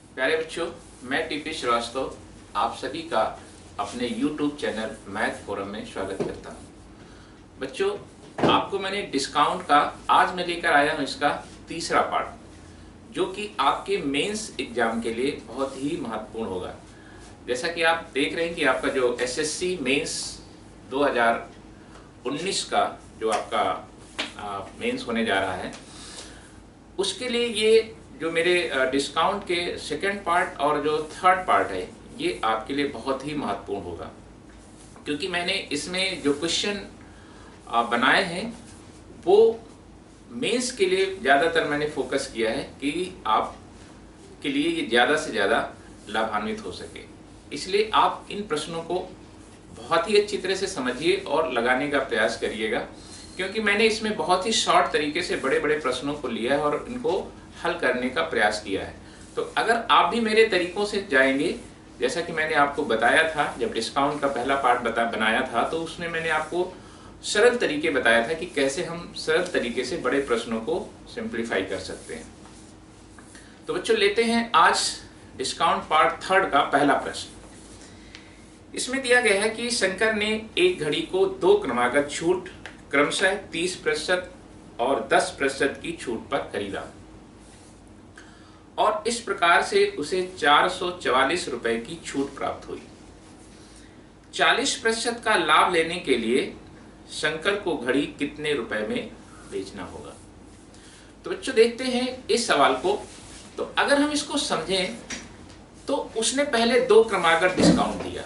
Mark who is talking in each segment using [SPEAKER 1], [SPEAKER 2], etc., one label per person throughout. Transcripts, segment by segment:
[SPEAKER 1] प्यारे बच्चों, मैं टीपी श्रीवास्तव आप सभी का अपने YouTube चैनल मैथ फोरम में स्वागत करता हूं। बच्चों, आपको मैंने डिस्काउंट का आज मैं लेकर आया हूं इसका तीसरा पार्ट, जो कि आपके मेंस एग्जाम के लिए बहुत ही महत्वपूर्ण होगा। जैसा कि आप देख रहे हैं कि आपका जो एसएससी मेंस 2019 का जो आपका मेंस होने जा रहा है, उसके लिए ये जो मेरे डिस्काउंट के सेकंड पार्ट और जो थर्ड पार्ट है, ये आपके लिए बहुत ही महत्वपूर्ण होगा, क्योंकि मैंने इसमें जो क्वेश्चन बनाए हैं वो मेंस के लिए ज़्यादातर मैंने फोकस किया है कि आप के लिए ये ज़्यादा से ज़्यादा लाभान्वित हो सके। इसलिए आप इन प्रश्नों को बहुत ही अच्छी तरह से समझिए और लगाने का प्रयास करिएगा, क्योंकि मैंने इसमें बहुत ही शॉर्ट तरीके से बड़े बड़े प्रश्नों को लिया है और इनको हल करने का प्रयास किया है। तो अगर आप भी मेरे तरीकों से जाएंगे, जैसा कि मैंने आपको बताया था जब डिस्काउंट का पहला पार्ट बनाया था, तो उसमें मैंने आपको सरल तरीके बताया था कि कैसे हम सरल तरीके से बड़े प्रश्नों को सिंप्लीफाई कर सकते हैं। तो बच्चों, लेते हैं आज डिस्काउंट पार्ट थर्ड का पहला प्रश्न। इसमें दिया गया है कि शंकर ने एक घड़ी को दो क्रमागत छूट क्रमशः 30% और 10% की छूट पर खरीदा और इस प्रकार से उसे 444 रुपए की छूट प्राप्त हुई। 40% का लाभ लेने के लिए शंकर को घड़ी कितने रुपए में बेचना होगा? तो बच्चों, देखते हैं इस सवाल को। तो अगर हम इसको समझें तो उसने पहले दो क्रमागत डिस्काउंट दिया,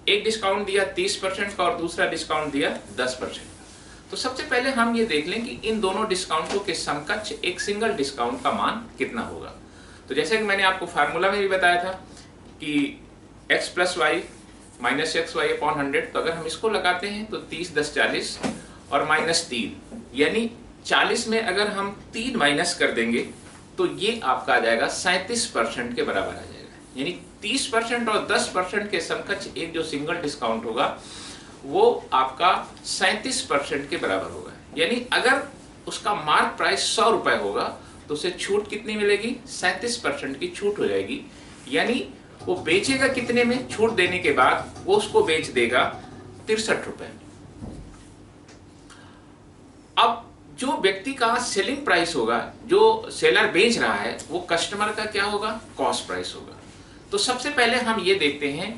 [SPEAKER 1] एक डिस्काउंट दिया 30% का और दूसरा डिस्काउंट दिया 10% का। तो सबसे पहले हम ये देख लें कि इन दोनों डिस्काउंटों के समकक्ष एक सिंगल डिस्काउंट का मान कितना होगा। तो जैसे कि मैंने आपको फार्मूला में भी बताया था कि x + y - xy/100, तो अगर हम इसको लगाते हैं तो 30 10 40 और -3, यानी 40 में अगर हम 3 माइनस कर देंगे तो ये आपका आ जाएगा 37% के बराबर आ जाएगा। यानी 30% और 10% के समकक्ष एक जो सिंगल डिस्काउंट होगा वो आपका 37% के बराबर होगा। यानी अगर उसका मार्क प्राइस 100 रुपए होगा तो उसे छूट कितनी मिलेगी? 37% की छूट हो जाएगी। यानी वो बेचेगा कितने में? छूट देने के बाद वो उसको बेच देगा 63 रुपए। अब जो व्यक्ति का सेलिंग प्राइस होगा, जो सेलर बेच रहा है, वो कस्टमर का क्या होगा? कॉस्ट प्राइस होगा। तो सबसे पहले हम ये देखते हैं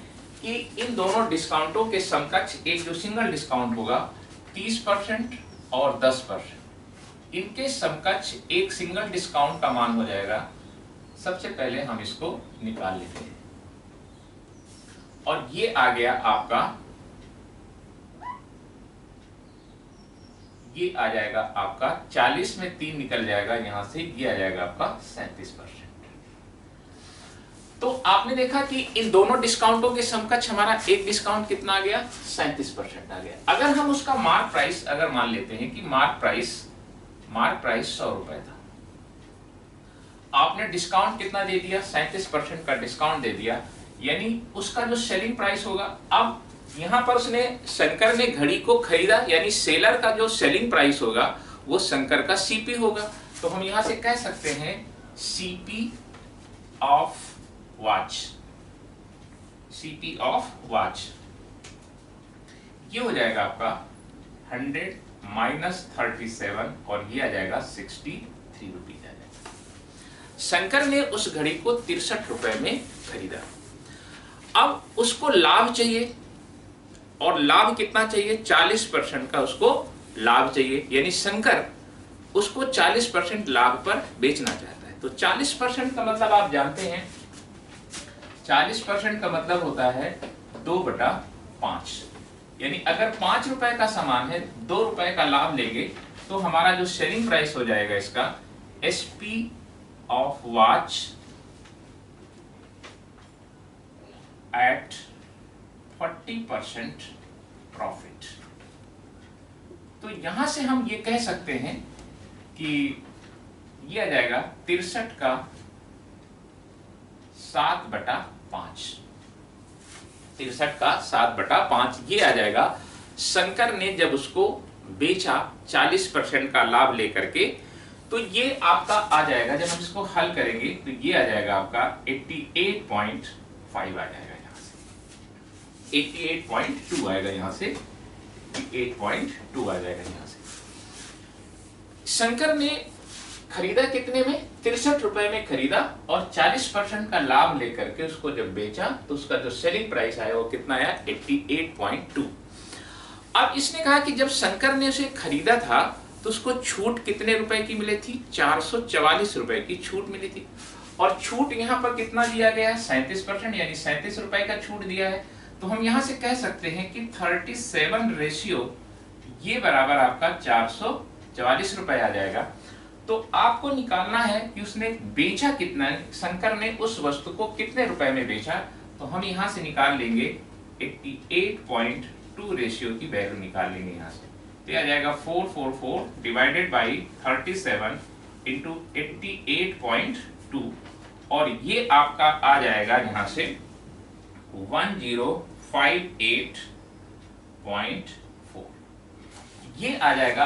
[SPEAKER 1] कि इन दोनों डिस्काउंटों के समकक्ष एक जो सिंगल डिस्काउंट होगा 30% और 10%, इनके समकक्ष एक सिंगल डिस्काउंट का मान हो जाएगा। सबसे पहले हम इसको निकाल लेते हैं और ये आ गया आपका, ये आ जाएगा आपका 40 में 3 निकल जाएगा यहां से, ये आ जाएगा आपका 37%। तो आपने देखा कि इन दोनों डिस्काउंटों के समकक्ष हमारा एक डिस्काउंट कितना आ गया? 37% आ गया। अगर हम उसका मार्क प्राइस अगर मान लेते हैं कि मार्क प्राइस 100 रुपए था, आपने डिस्काउंट कितना दे दिया? 37% का डिस्काउंट दे दिया, यानी उसका जो सेलिंग प्राइस होगा, अब यहां पर उसने शंकर ने घड़ी को खरीदा, यानी सेलर का जो सेलिंग प्राइस होगा वो शंकर का सीपी होगा। तो हम यहां से कह सकते हैं CP of watch, CP of watch ये हो जाएगा आपका 100 - 37 और ये आ जाएगा 63 रुपीज आ जाएगा। शंकर ने उस घड़ी को 63 रुपए में खरीदा। अब उसको लाभ चाहिए, और लाभ कितना चाहिए? 40% का उसको लाभ चाहिए, यानी शंकर उसको 40% लाभ पर बेचना चाहता है। तो 40% का मतलब आप जानते हैं, 40% का मतलब होता है 2/5। यानी अगर 5 रुपए का सामान है, 2 रुपए का लाभ लेंगे तो हमारा जो सेलिंग प्राइस हो जाएगा इसका SP of watch at 40% profit. तो यहां से हम ये कह सकते हैं कि ये आ जाएगा 63 का 7/5, 63 का 7/5 ये आ जाएगा। शंकर ने जब उसको बेचा 40% का लाभ लेकर के, तो ये आपका आ जाएगा, जब हम इसको हल करेंगे तो ये आ जाएगा आपका 88.5 आ जाएगा यहाँ से, 88.2 आएगा यहाँ से, 88.2 आ जाएगा यहाँ से। शंकर ने खरीदा कितने में? 63 रुपए में खरीदा और 40% का लाभ लेकर के उसको जब बेचा तो उसका जो सेलिंग प्राइस आया वो कितना आया? 88.2। अब इसने कहा कि जब शंकर ने उसे खरीदा था तो उसको छूट कितने रुपए की मिली थी? 444 रुपए की छूट मिली थी। और छूट यहाँ पर कितना दिया गया है? 37%, यानी 37 रुपए का छूट दिया है। तो हम यहाँ से कह सकते हैं कि 37 रेशियो ये बराबर आपका 444 रुपए आ जाएगा। तो आपको निकालना है कि उसने बेचा कितना है, शंकर ने उस वस्तु को कितने रुपए में बेचा। तो हम यहाँ से निकाल लेंगे 88.2 रेशियो की वैल्यू निकाल लेंगे यहाँ से। तो आ जाएगा 444 डिवाइडेड बाई 37 इंटू 88.2 और ये आपका आ जाएगा यहाँ से 1058.4। ये आ जाएगा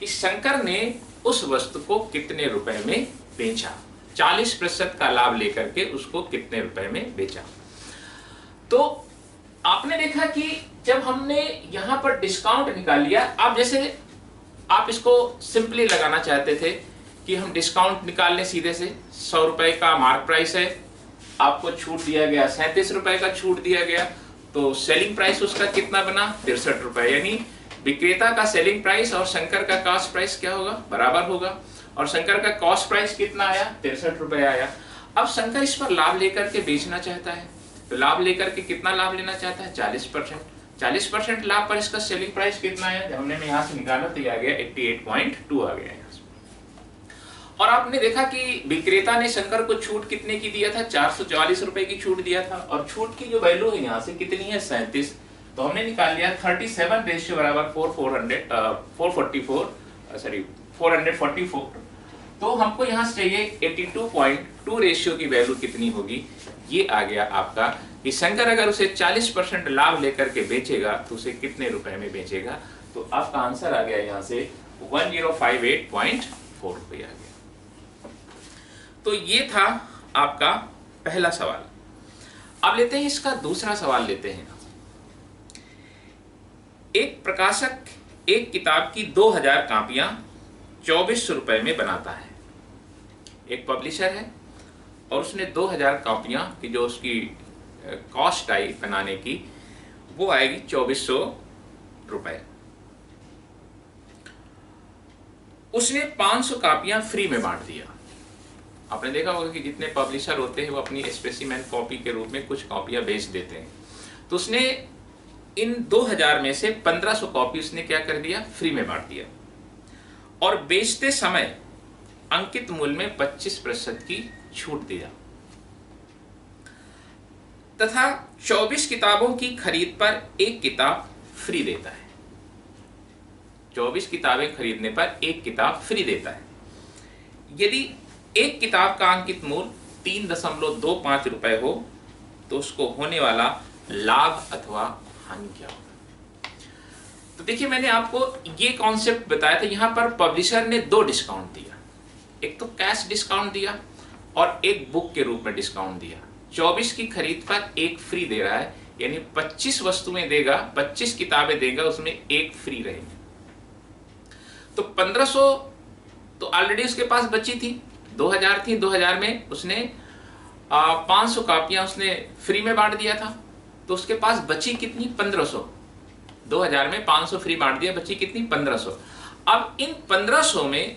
[SPEAKER 1] कि शंकर ने उस वस्तु को कितने रुपए में बेचा, 40% का लाभ लेकर के उसको कितने रुपए में बेचा। तो आपने देखा कि जब हमने यहां पर डिस्काउंट निकाल लिया, आप जैसे आप इसको सिंपली लगाना चाहते थे कि हम डिस्काउंट निकाल लें सीधे से, 100 रुपए का मार्क प्राइस है, आपको छूट दिया गया 37 रुपए का छूट दिया गया, तो सेलिंग प्राइस उसका कितना बना? 63 रुपए। यानी विक्रेता का सेलिंग प्राइस और शंकर का कॉस्ट प्राइस क्या होगा? बराबर होगा। और शंकर का कॉस्ट प्राइस कितना आया? 63 रुपए आया। अब शंकर इस पर लाभ लेकर के बेचना चाहता है, तो लाभ लेकर के कितना लाभ लेना चाहता है? 40%। 40% लाभ पर इसका सेलिंग प्राइस कितना आया? जब हमने यहाँ से निकाला तो आ गया 88.2 आ गया यहाँ से। और आपने देखा कि विक्रेता ने शंकर को छूट कितने की दिया था? 444 रुपए की छूट दिया था। और छूट की जो वैल्यू है यहाँ से कितनी है? 37। तो हमने निकाल लिया 37 रेशियो बराबर 444। तो हमको यहाँ से चाहिए 82.2 रेशियो की वैल्यू कितनी होगी? ये आ गया आपका कि शंकर अगर उसे 40% लाभ लेकर के बेचेगा तो उसे कितने रुपए में बेचेगा। तो आपका आंसर आ गया यहाँ से 1058.4 रुपये आ गया। तो ये था आपका पहला सवाल। अब लेते हैं इसका दूसरा सवाल लेते हैं। एक प्रकाशक एक किताब की 2000 कापियां 2400 रुपए में बनाता है। एक पब्लिशर है और उसने 2000 कापियां की जो उसकी कॉस्ट आई बनाने की वो आएगी 2400 रुपए। उसने 500 कापियां फ्री में बांट दिया। आपने देखा होगा कि जितने पब्लिशर होते हैं वो अपनी स्पेसिमेन कॉपी के रूप में कुछ कॉपियां बेच देते हैं। तो उसने इन 2000 में से 1500 कॉपी उसने क्या कर दिया? फ्री में बांट दिया। और बेचते समय अंकित मूल्य में 25% की छूट दिया तथा 24 किताबों की खरीद पर एक किताब फ्री देता है। 24 किताबें खरीदने पर एक किताब फ्री देता है। यदि एक किताब का अंकित मूल्य 3.25 रुपए हो तो उसको होने वाला लाभ अथवा हानि क्या होगा? तो देखिए, मैंने आपको ये कॉन्सेप्ट बताया था। यहां पर पब्लिशर ने 2 डिस्काउंट दिया, एक तो कैश डिस्काउंट दिया और एक बुक के रूप में डिस्काउंट दिया। 24 की खरीद पर एक फ्री दे रहा है, यानी 25 वस्तुएं देगा, 25 किताबें देगा, उसमें एक फ्री रहेंगे। तो 1500 तो ऑलरेडी उसके पास बची थी, 2000 थी, 2000 में उसने 500 कापियां उसने फ्री में बांट दिया था। तो उसके पास बची कितनी? 1500। 2000 में 500 फ्री बांट दिया, बची कितनी? 1500। अब इन 1500 में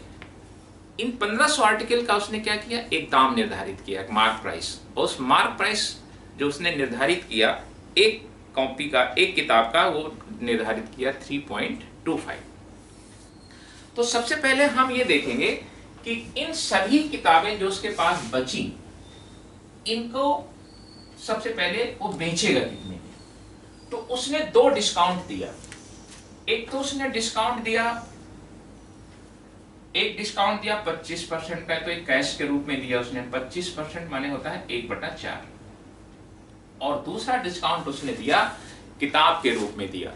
[SPEAKER 1] इन 1500 आर्टिकल का उसने क्या किया? एक दाम निर्धारित किया, एक मार्क प्राइस। और उस मार्क प्राइस जो उसने निर्धारित किया एक कॉपी का, एक किताब का, वो निर्धारित किया 3.25। तो सबसे पहले हम ये देखेंगे कि इन सभी किताबें जो उसके पास बची, इनको सबसे पहले वो बेचेगा कितने में। तो उसने 2 डिस्काउंट दिया। एक तो उसने डिस्काउंट दिया, एक डिस्काउंट दिया 25% का, तो एक कैश के रूप में दिया उसने। 25% माने होता है 1/4। और दूसरा डिस्काउंट उसने दिया किताब के रूप में दिया।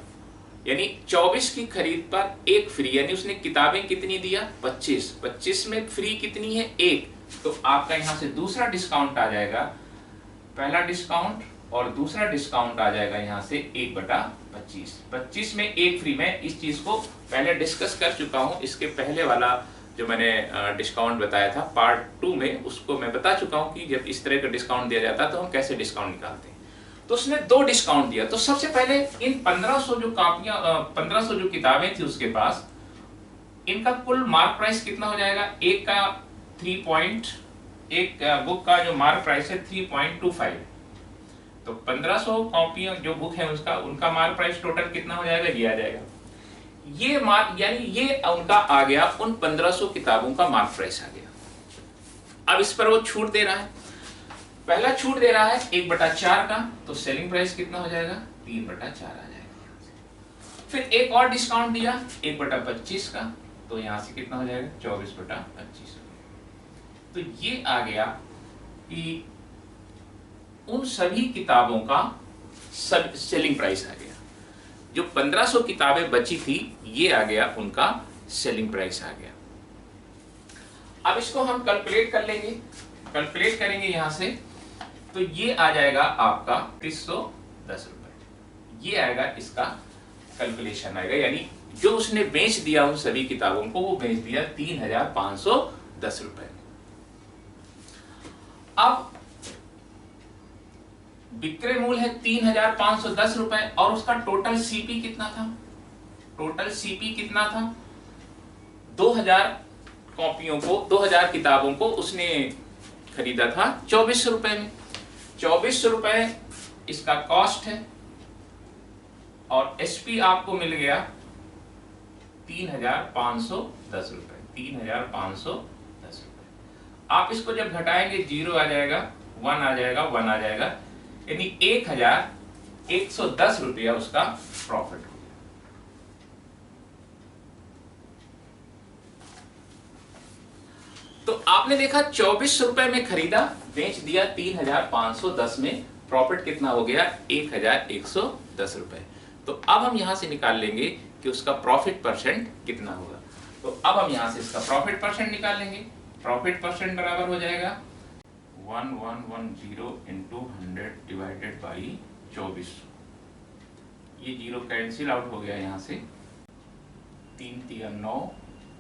[SPEAKER 1] यानी 24 की खरीद पर एक फ्री, यानी उसने किताबें कितनी दिया 25, 25 में फ्री कितनी है एक, तो आपका यहां से दूसरा डिस्काउंट आ जाएगा, पहला डिस्काउंट और दूसरा डिस्काउंट आ जाएगा यहां से 1/25, 25 में एक फ्री। मैं इस चीज को पहले डिस्कस कर चुका हूं, इसके पहले वाला जो मैंने डिस्काउंट बताया था पार्ट 2 में, उसको मैं बता चुका हूं कि जब इस तरह का डिस्काउंट दिया जाता है तो हम कैसे डिस्काउंट निकालते हैं। तो उसने 2 डिस्काउंट दिया। तो सबसे पहले इन 1500 जो कापियां 1500 जो किताबें थी उसके पास, इनका कुल मार्क प्राइस कितना हो जाएगा, एक का एक बुक का जो मार्क प्राइस है 3.25, तो 1500 कॉपियां जो बुक है उसका उनका मार्क प्राइस टोटल कितना हो जाएगा, ये आ जाएगा। ये मार्क यानी ये उनका आ गया, उन 1500 किताबों का मार्क प्राइस आ गया। अब इस पर वो छूट दे रहा है, पहला छूट दे रहा है 1/4 का, तो सेलिंग प्राइस कितना हो जाएगा 3/4 आ जाएगा। फिर एक और डिस्काउंट दिया 1/25 का, तो यहां से कितना हो जाएगा 24/25। तो ये आ गया कि उन सभी किताबों का सेलिंग प्राइस आ गया। जो 1500 किताबें बची थी ये आ गया उनका सेलिंग प्राइस आ गया। अब इसको हम कैलकुलेट कर लेंगे, कैलकुलेट करेंगे यहां से, तो ये आ जाएगा आपका 310 रुपए, ये आएगा इसका कैलकुलेशन आएगा, यानी जो उसने बेच दिया उन सभी किताबों को, वो बेच दिया 3510 रुपए। अब विक्रय मूल्य है 3510 रुपए और उसका टोटल सीपी कितना था, टोटल सीपी कितना था 2000 कॉपियों को, 2000 किताबों को उसने खरीदा था 2400 रुपए में। 2400 रुपए इसका कॉस्ट है और एसपी आपको मिल गया 3510 रुपए, 3510 रुपए। आप इसको जब घटाएंगे 0 आ जाएगा, 1 आ जाएगा, 1 आ जाएगा, यानी 1110 रुपया उसका प्रॉफिट हो गया। तो आपने देखा 2400 रुपए में खरीदा, बेच दिया 3510 में, प्रॉफिट कितना हो गया 1110 रुपए। तो अब हम यहां से निकाल लेंगे कि उसका प्रॉफिट परसेंट कितना होगा। तो अब हम यहां से इसका प्रॉफिट परसेंट निकाल लेंगे। प्रॉफिट परसेंट बराबर हो जाएगा 1110 इंटू 100 डिवाइडेड बाई 2400। ये 0 कैंसिल आउट हो गया यहाँ से, 3 तिया 9,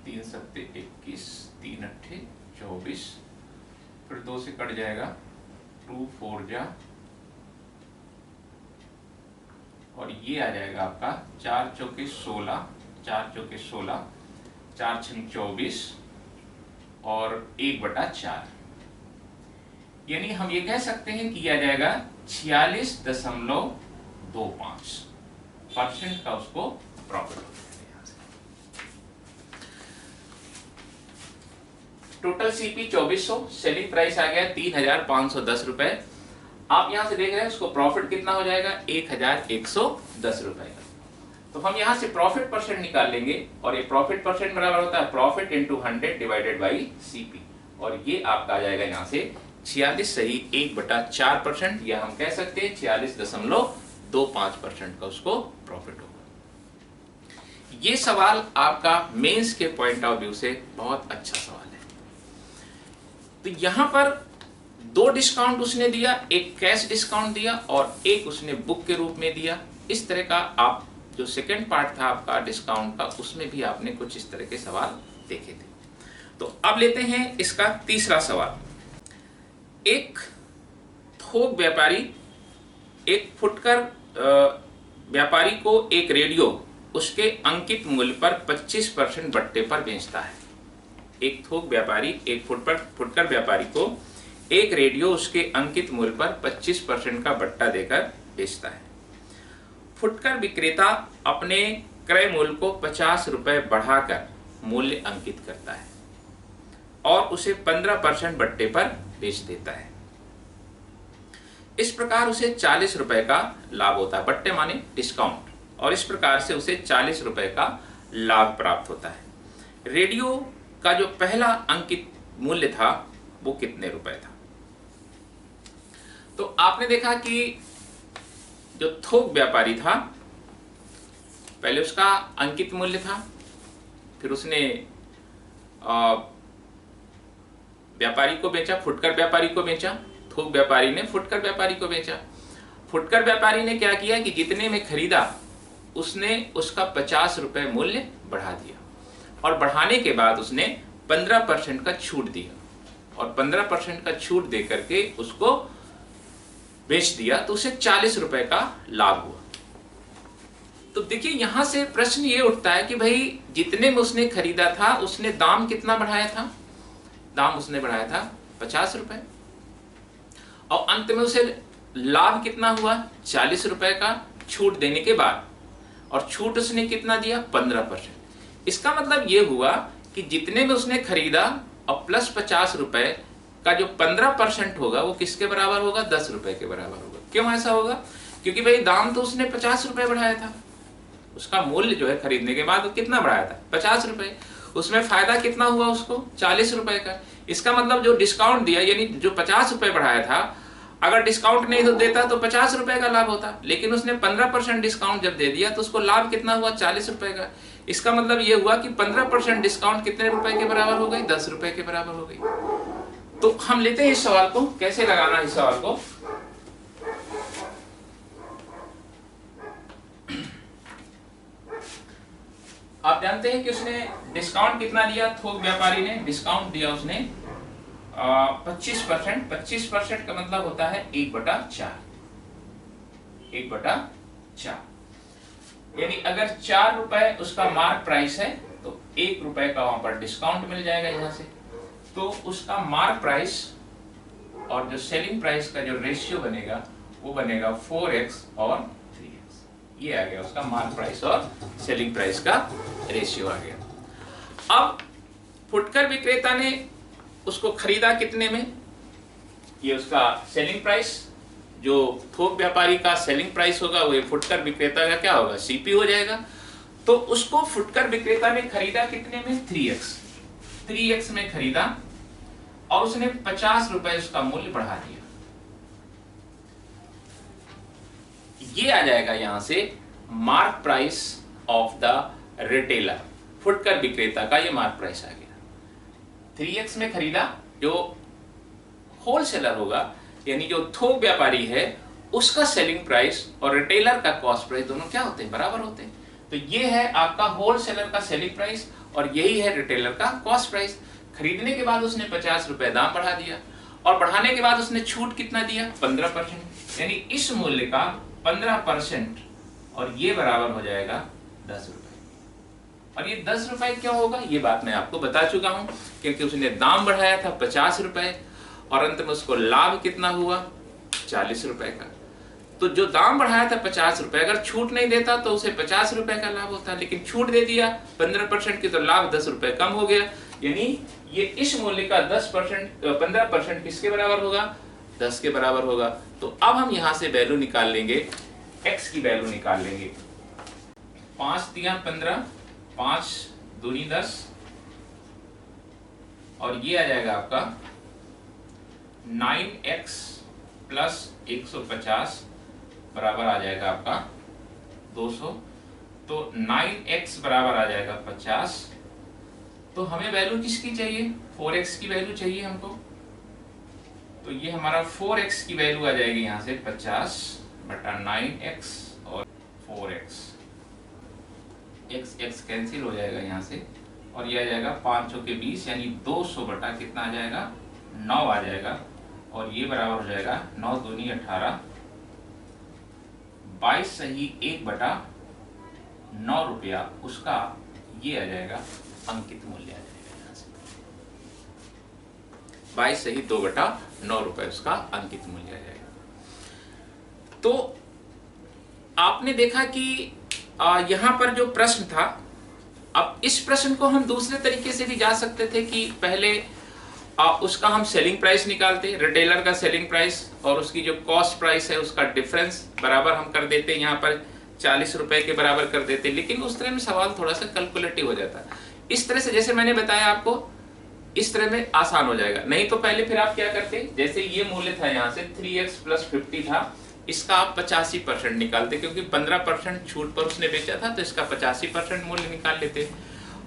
[SPEAKER 1] 3 सत्ते 21, 3 अट्ठे 24, फिर 2 से कट जाएगा, 2 4 जा, और ये आ जाएगा आपका 4 चौके 16, 4 चौके 16, 4 छंग 24 और 1/4, यानी हम ये कह सकते हैं कि यह आ जाएगा 46.25% का उसको प्रॉफिट हो जाएगा। टोटल सीपी 2400, सेलिंग प्राइस आ गया 3510 रुपए। आप यहां से देख रहे हैं उसको प्रॉफिट कितना हो जाएगा 1110 रुपए का। तो हम यहां से प्रॉफिट परसेंट निकाल लेंगे, और ये प्रॉफिट परसेंट बराबर होता है profit into 100 divided by CP, और ये आपका आ जाएगा यहां से 46 सही 1/4%, या हम कह सकते हैं 46.25% का उसको प्रॉफिट होगा। ये सवाल आपका मेंस के पॉइंट ऑफ व्यू से बहुत अच्छा सवाल है। तो यहां पर 2 डिस्काउंट उसने दिया, एक कैश डिस्काउंट दिया और एक उसने बुक के रूप में दिया। इस तरह का आप जो सेकेंड पार्ट था आपका डिस्काउंट का, उसमें भी आपने कुछ इस तरह के सवाल देखे थे। तो अब लेते हैं इसका तीसरा सवाल। एक थोक व्यापारी एक फुटकर व्यापारी को एक रेडियो उसके अंकित मूल्य पर 25% बट्टे पर बेचता है। एक थोक व्यापारी एक फुटकर व्यापारी को एक रेडियो उसके अंकित मूल्य पर 25% का बट्टा देकर बेचता है। फुटकर विक्रेता अपने क्रय मूल्य को 50 रुपए बढ़ाकर मूल्य अंकित करता है और उसे 15% बट्टे पर बेच देता है। इस प्रकार उसे 40 रुपए का लाभ होता है, बट्टे माने डिस्काउंट, और इस प्रकार से उसे 40 रुपए का लाभ प्राप्त होता है। रेडियो का जो पहला अंकित मूल्य था वो कितने रुपए था? तो आपने देखा कि जो थोक व्यापारी था पहले उसका अंकित मूल्य था, फिर उसने व्यापारी को बेचा, फुटकर व्यापारी को बेचा, थोक व्यापारी ने फुटकर व्यापारी को बेचा। फुटकर व्यापारी ने क्या किया कि जितने में खरीदा उसने उसका 50 रुपए मूल्य बढ़ा दिया, और बढ़ाने के बाद उसने 15% का छूट दिया, और 15% का छूट दे करके उसको बेच दिया, तो उसे 40 रुपए का लाभ हुआ। तो देखिए यहां से प्रश्न ये उठता है कि भाई जितने में उसने खरीदा था उसने दाम कितना बढ़ाया था? दाम उसने बढ़ाया था 50 रुपए, और अंत में उसे लाभ कितना हुआ? 40 रुपए का छूट देने के बाद, और छूट उसने कितना दिया? 15%। इसका मतलब ये हुआ कि जितने में उसने खरीदा और प्लस 50 रुपए का जो 15% होगा वो किसके बराबर होगा? 10 रुपए के बराबर होगा। क्यों ऐसा होगा? क्योंकि भाई दाम तो उसने 50 रुपए बढ़ाया था, उसका मूल्य जो है खरीदने के बाद कितना बढ़ाया था? 50 रुपए। उसमें फायदा कितना हुआ उसको? 40 रुपए का। इसका मतलब जो डिस्काउंट दिया, यानी जो 50 रुपए बढ़ाया था, अगर डिस्काउंट नहीं तो देता तो 50 रुपए का लाभ होता, लेकिन उसने 15% डिस्काउंट जब दे दिया तो उसको लाभ कितना हुआ? 40 रुपए का। इसका मतलब ये हुआ कि 15% डिस्काउंट कितने रुपए के बराबर हो गई? 10 रुपए के बराबर हो गई। तो हम लेते हैं इस सवाल को, कैसे लगाना इस सवाल को। आप जानते हैं कि उसने डिस्काउंट कितना दिया? थोक व्यापारी ने डिस्काउंट दिया उसने 25%। 25% का मतलब होता है 1/4। 1/4, यानी अगर 4 रुपए उसका मार्क प्राइस है तो 1 रुपए का वहां पर डिस्काउंट मिल जाएगा यहां से, तो उसका मार्क प्राइस और जो सेलिंग प्राइस का जो रेशियो बनेगा वो बनेगा 4x और 3x। ये आ गया उसका मार्क प्राइस और सेलिंग प्राइस का रेशियो आ गया। अब फुटकर विक्रेता ने उसको खरीदा कितने में? ये उसका सेलिंग प्राइस, जो थोक व्यापारी का सेलिंग प्राइस होगा वो फुटकर विक्रेता का क्या होगा? सीपी हो जाएगा। तो उसको फुटकर विक्रेता ने खरीदा कितने में? 3x। 3x में खरीदा और उसने 50 रुपए उसका मूल्य बढ़ा दिया। ये आ जाएगा यहां से mark price of the retailer. फुटकर विक्रेता का ये मार्क प्राइस आ गया। 3x में खरीदा, जो होलसेलर होगा यानी जो थोक व्यापारी है उसका सेलिंग प्राइस और रिटेलर का कॉस्ट प्राइस दोनों क्या होते हैं? बराबर होते हैं। तो ये है आपका होलसेलर का सेलिंग प्राइस और यही है रिटेलर का कॉस्ट प्राइस। खरीदने के बाद उसने 50 रुपए दाम बढ़ा दिया, और बढ़ाने के बाद उसने छूट कितना दिया? 15%, यानी इस मूल्य का 15%, और ये बराबर हो जाएगा 10 रुपए। और ये 10 रुपए क्यों होगा? ये बात मैं आपको बता चुका हूं, क्योंकि उसने दाम बढ़ाया था 50 रुपए और अंत में उसको लाभ कितना हुआ? 40 रुपए का। तो जो दाम बढ़ाया था 50 रुपए, अगर छूट नहीं देता तो उसे 50 रुपए का लाभ होता, लेकिन छूट दे दिया 15% की, तो लाभ 10 रुपए कम हो गया। यानी ये इस मूल्य का 15% किसके बराबर होगा? 10 के बराबर होगा। तो अब हम यहां से वैल्यू निकाल लेंगे, x की वैल्यू निकाल लेंगे। 5 दिया 15, 5 दूनी 10, और ये आ जाएगा आपका 9x प्लस 150 बराबर आ जाएगा आपका 200। तो 9x बराबर आ जाएगा 50। तो हमें वैल्यू किसकी चाहिए? 4x की वैल्यू चाहिए हमको। तो ये हमारा 4x की वैल्यू आ जाएगी यहाँ से 50 बटा 9x और 4x। x कैंसिल हो जाएगा यहाँ से, और ये आ जाएगा 5 के 20, यानी 200 बटा कितना आ जाएगा? 9 आ जाएगा, और ये बराबर हो जाएगा 9 दूनी 18, 22 सही 1 बटा 9 रुपया उसका ये आ जाएगा अंकित मूल्य आ जाएगा यहाँ से। 22 सही 2 बटा 9 रुपए उसका अंकित मूल्य आ जाएगा। तो आपने देखा कि यहाँ पर जो प्रश्न था, अब इस प्रश्न को हम दूसरे तरीके से भी जा सकते थे कि पहले उसका हम सेलिंग प्राइस निकालते, रिटेलर का सेलिंग प्राइस और उसकी जो कॉस्ट प्राइस है उसका डिफरेंस बराबर हम कर देते, यहाँ पर 40 रुपए के बराबर कर देते, लेकिन उस तरह में सवाल थोड़ा सा कैलकुलेटिव हो जाता। इस तरह से जैसे मैंने बताया आपको, इस तरह में आसान हो जाएगा। नहीं तो पहले फिर आप क्या करते, जैसे ये मूल्य था यहाँ से 3x प्लस 50 था, इसका आप 85% निकालते, क्योंकि 15% छूट पर उसने बेचा था, तो इसका 85% मूल्य निकाल लेते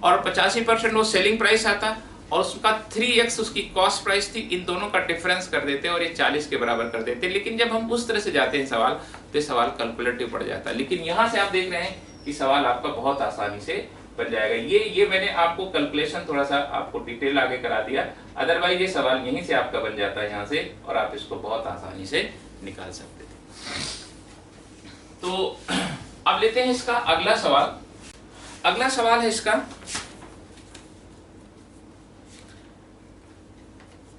[SPEAKER 1] और 85% वो सेलिंग प्राइस आता और उसका 3x उसकी कॉस्ट प्राइस थी। इन दोनों का डिफरेंस कर देते और ये 40 के बराबर कर देते। लेकिन जब हम उस तरह से जाते हैं सवाल, तो सवाल कैलकुलेटिव पड़ जाता है। लेकिन यहाँ से आप देख रहे हैं कि सवाल आपका बहुत आसानी से बन जाएगा। ये मैंने आपको कैलकुलेशन थोड़ा सा आपको डिटेल आगे करा दिया, अदरवाइज ये सवाल यहीं से आपका बन जाता है यहाँ से, और आप इसको बहुत आसानी से निकाल सकते थे। तो अब लेते हैं इसका अगला सवाल। अगला सवाल है इसका,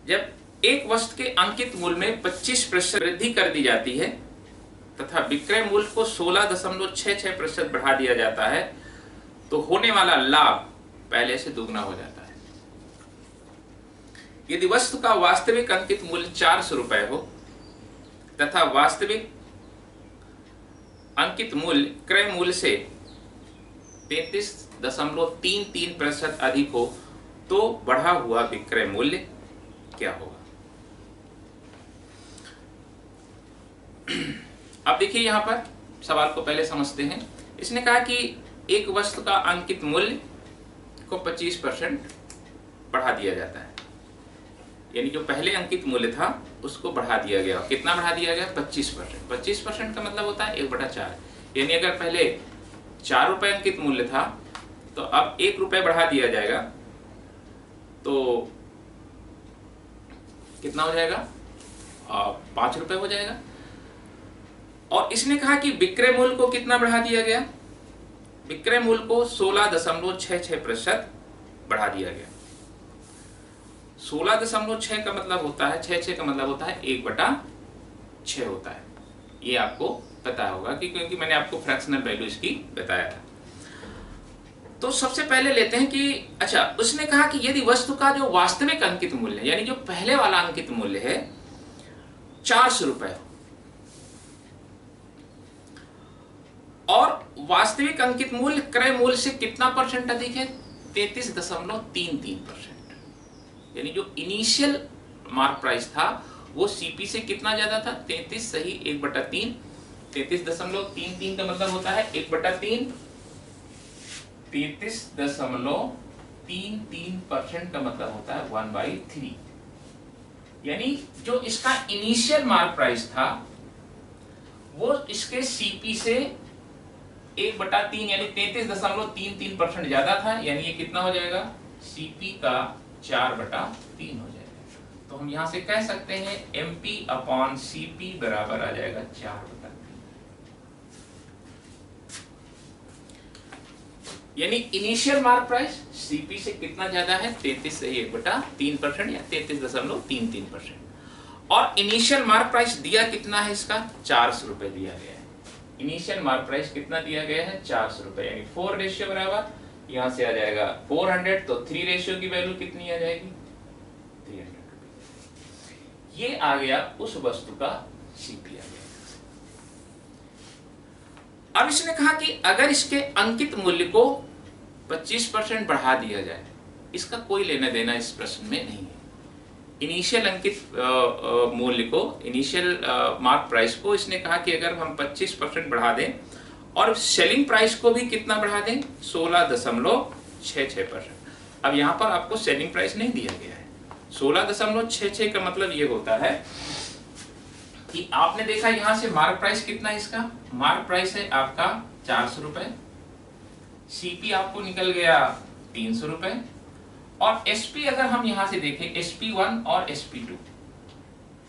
[SPEAKER 1] जब एक वस्तु के अंकित मूल्य में 25% वृद्धि कर दी जाती है तथा विक्रय मूल्य को 16.66% बढ़ा दिया जाता है, तो होने वाला लाभ पहले से दुगना हो जाता है। यदि वस्तु का वास्तविक अंकित मूल्य 400 रुपए हो तथा वास्तविक अंकित मूल्य क्रय मूल्य से 33.33% अधिक हो, तो बढ़ा हुआ विक्रय मूल्य क्या होगा? अब देखिए यहां पर सवाल को पहले समझते हैं। इसने कहा कि एक वस्तु का अंकित मूल्य को 25% बढ़ा दिया जाता है, यानी जो पहले अंकित मूल्य था उसको बढ़ा दिया गया। कितना बढ़ा दिया गया? 25%। 25% का मतलब होता है 1/4, यानी अगर पहले 4 रुपए अंकित मूल्य था तो अब 1 रुपए बढ़ा दिया जाएगा, तो कितना हो जाएगा? 5 रुपए हो जाएगा। और इसने कहा कि विक्रय मूल्य को कितना बढ़ा दिया गया? विक्रय मूल्य को 16.66% बढ़ा दिया गया। 16.6 का मतलब होता है, 66 का मतलब होता है 1/6 होता है। ये आपको पता होगा कि क्योंकि मैंने आपको फ्रैक्शनल वैल्यू इसकी बताया था। तो सबसे पहले लेते हैं कि अच्छा, उसने कहा कि यदि वस्तु का जो वास्तविक अंकित मूल्य है, यानी जो पहले वाला अंकित मूल्य है 400 रुपए, और वास्तविक अंकित मूल्य क्रय मूल्य से कितना परसेंट अधिक है? 33.33%, यानी जो इनिशियल मार्क प्राइस था वो सीपी से कितना ज्यादा था? 33 सही 1/3। 33.33 का मतलब होता है 1/3। 33.33% का मतलब होता है 1/3, यानी जो इसका इनिशियल मार्क प्राइस था वो इसके सीपी से 1/3 यानी 33.33% ज्यादा था, यानी ये कितना हो जाएगा? सीपी का 4/3 हो जाएगा। तो हम यहां से कह सकते हैं MP/CP बराबर आ जाएगा 4/3, यानी इनिशियल मार्क प्राइस सीपी से कितना ज्यादा है? 33 से 1/3% या 33.33%। और इनिशियल मार्क प्राइस दिया कितना है इसका? 400 रुपए दिया गया है। इनिशियल मार्क प्राइस कितना दिया गया है? 400 रुपए, यानी 4 रेशियो बराबर यहां से आ जाएगा 400, तो 3 रेशियो की वैल्यू कितनी आ जाएगी? 300 रुपए। ये आ गया उस वस्तु का सीपी आ गया। अब इसने कहा कि अगर इसके अंकित मूल्य को 25% बढ़ा दिया जाए, इसका कोई लेना देना इस प्रश्न में नहीं है। इनिशियल अंकित मूल्य को, इनिशियल मार्क प्राइस को इसने कहा कि अगर हम 25% बढ़ा दें और सेलिंग प्राइस को भी कितना बढ़ा दें? 16.66%। अब यहाँ पर आपको सेलिंग प्राइस नहीं दिया गया है। 16.66 का मतलब ये होता है कि आपने देखा यहां से मार्क प्राइस कितना है इसका? मार्क प्राइस है आपका 400 रुपए, सीपी आपको निकल गया 300 रुपए, और एसपी अगर हम यहां से देखें SP1 और SP2,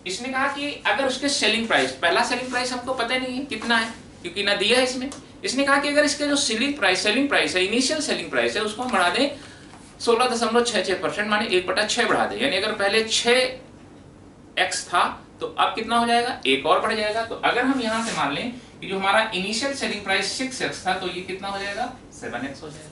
[SPEAKER 1] इसने कहा कि अगर उसके सेलिंग प्राइस, पहला सेलिंग प्राइस हमको पता नहीं है कितना है क्योंकि ना दिया है इसमें। इसने कहा कि अगर इसके जो सेलिंग प्राइस है, इनिशियल सेलिंग प्राइस है, उसको हम बढ़ा दें 16.66%, माने 1/6 बढ़ा दें, यानी अगर पहले 6x था तो अब कितना हो जाएगा? 1 और बढ़ जाएगा। तो अगर हम यहां से मान लें कि जो हमारा इनिशियल सेलिंग प्राइस 6x था, तो ये कितना हो जाएगा? 7x हो जाएगा।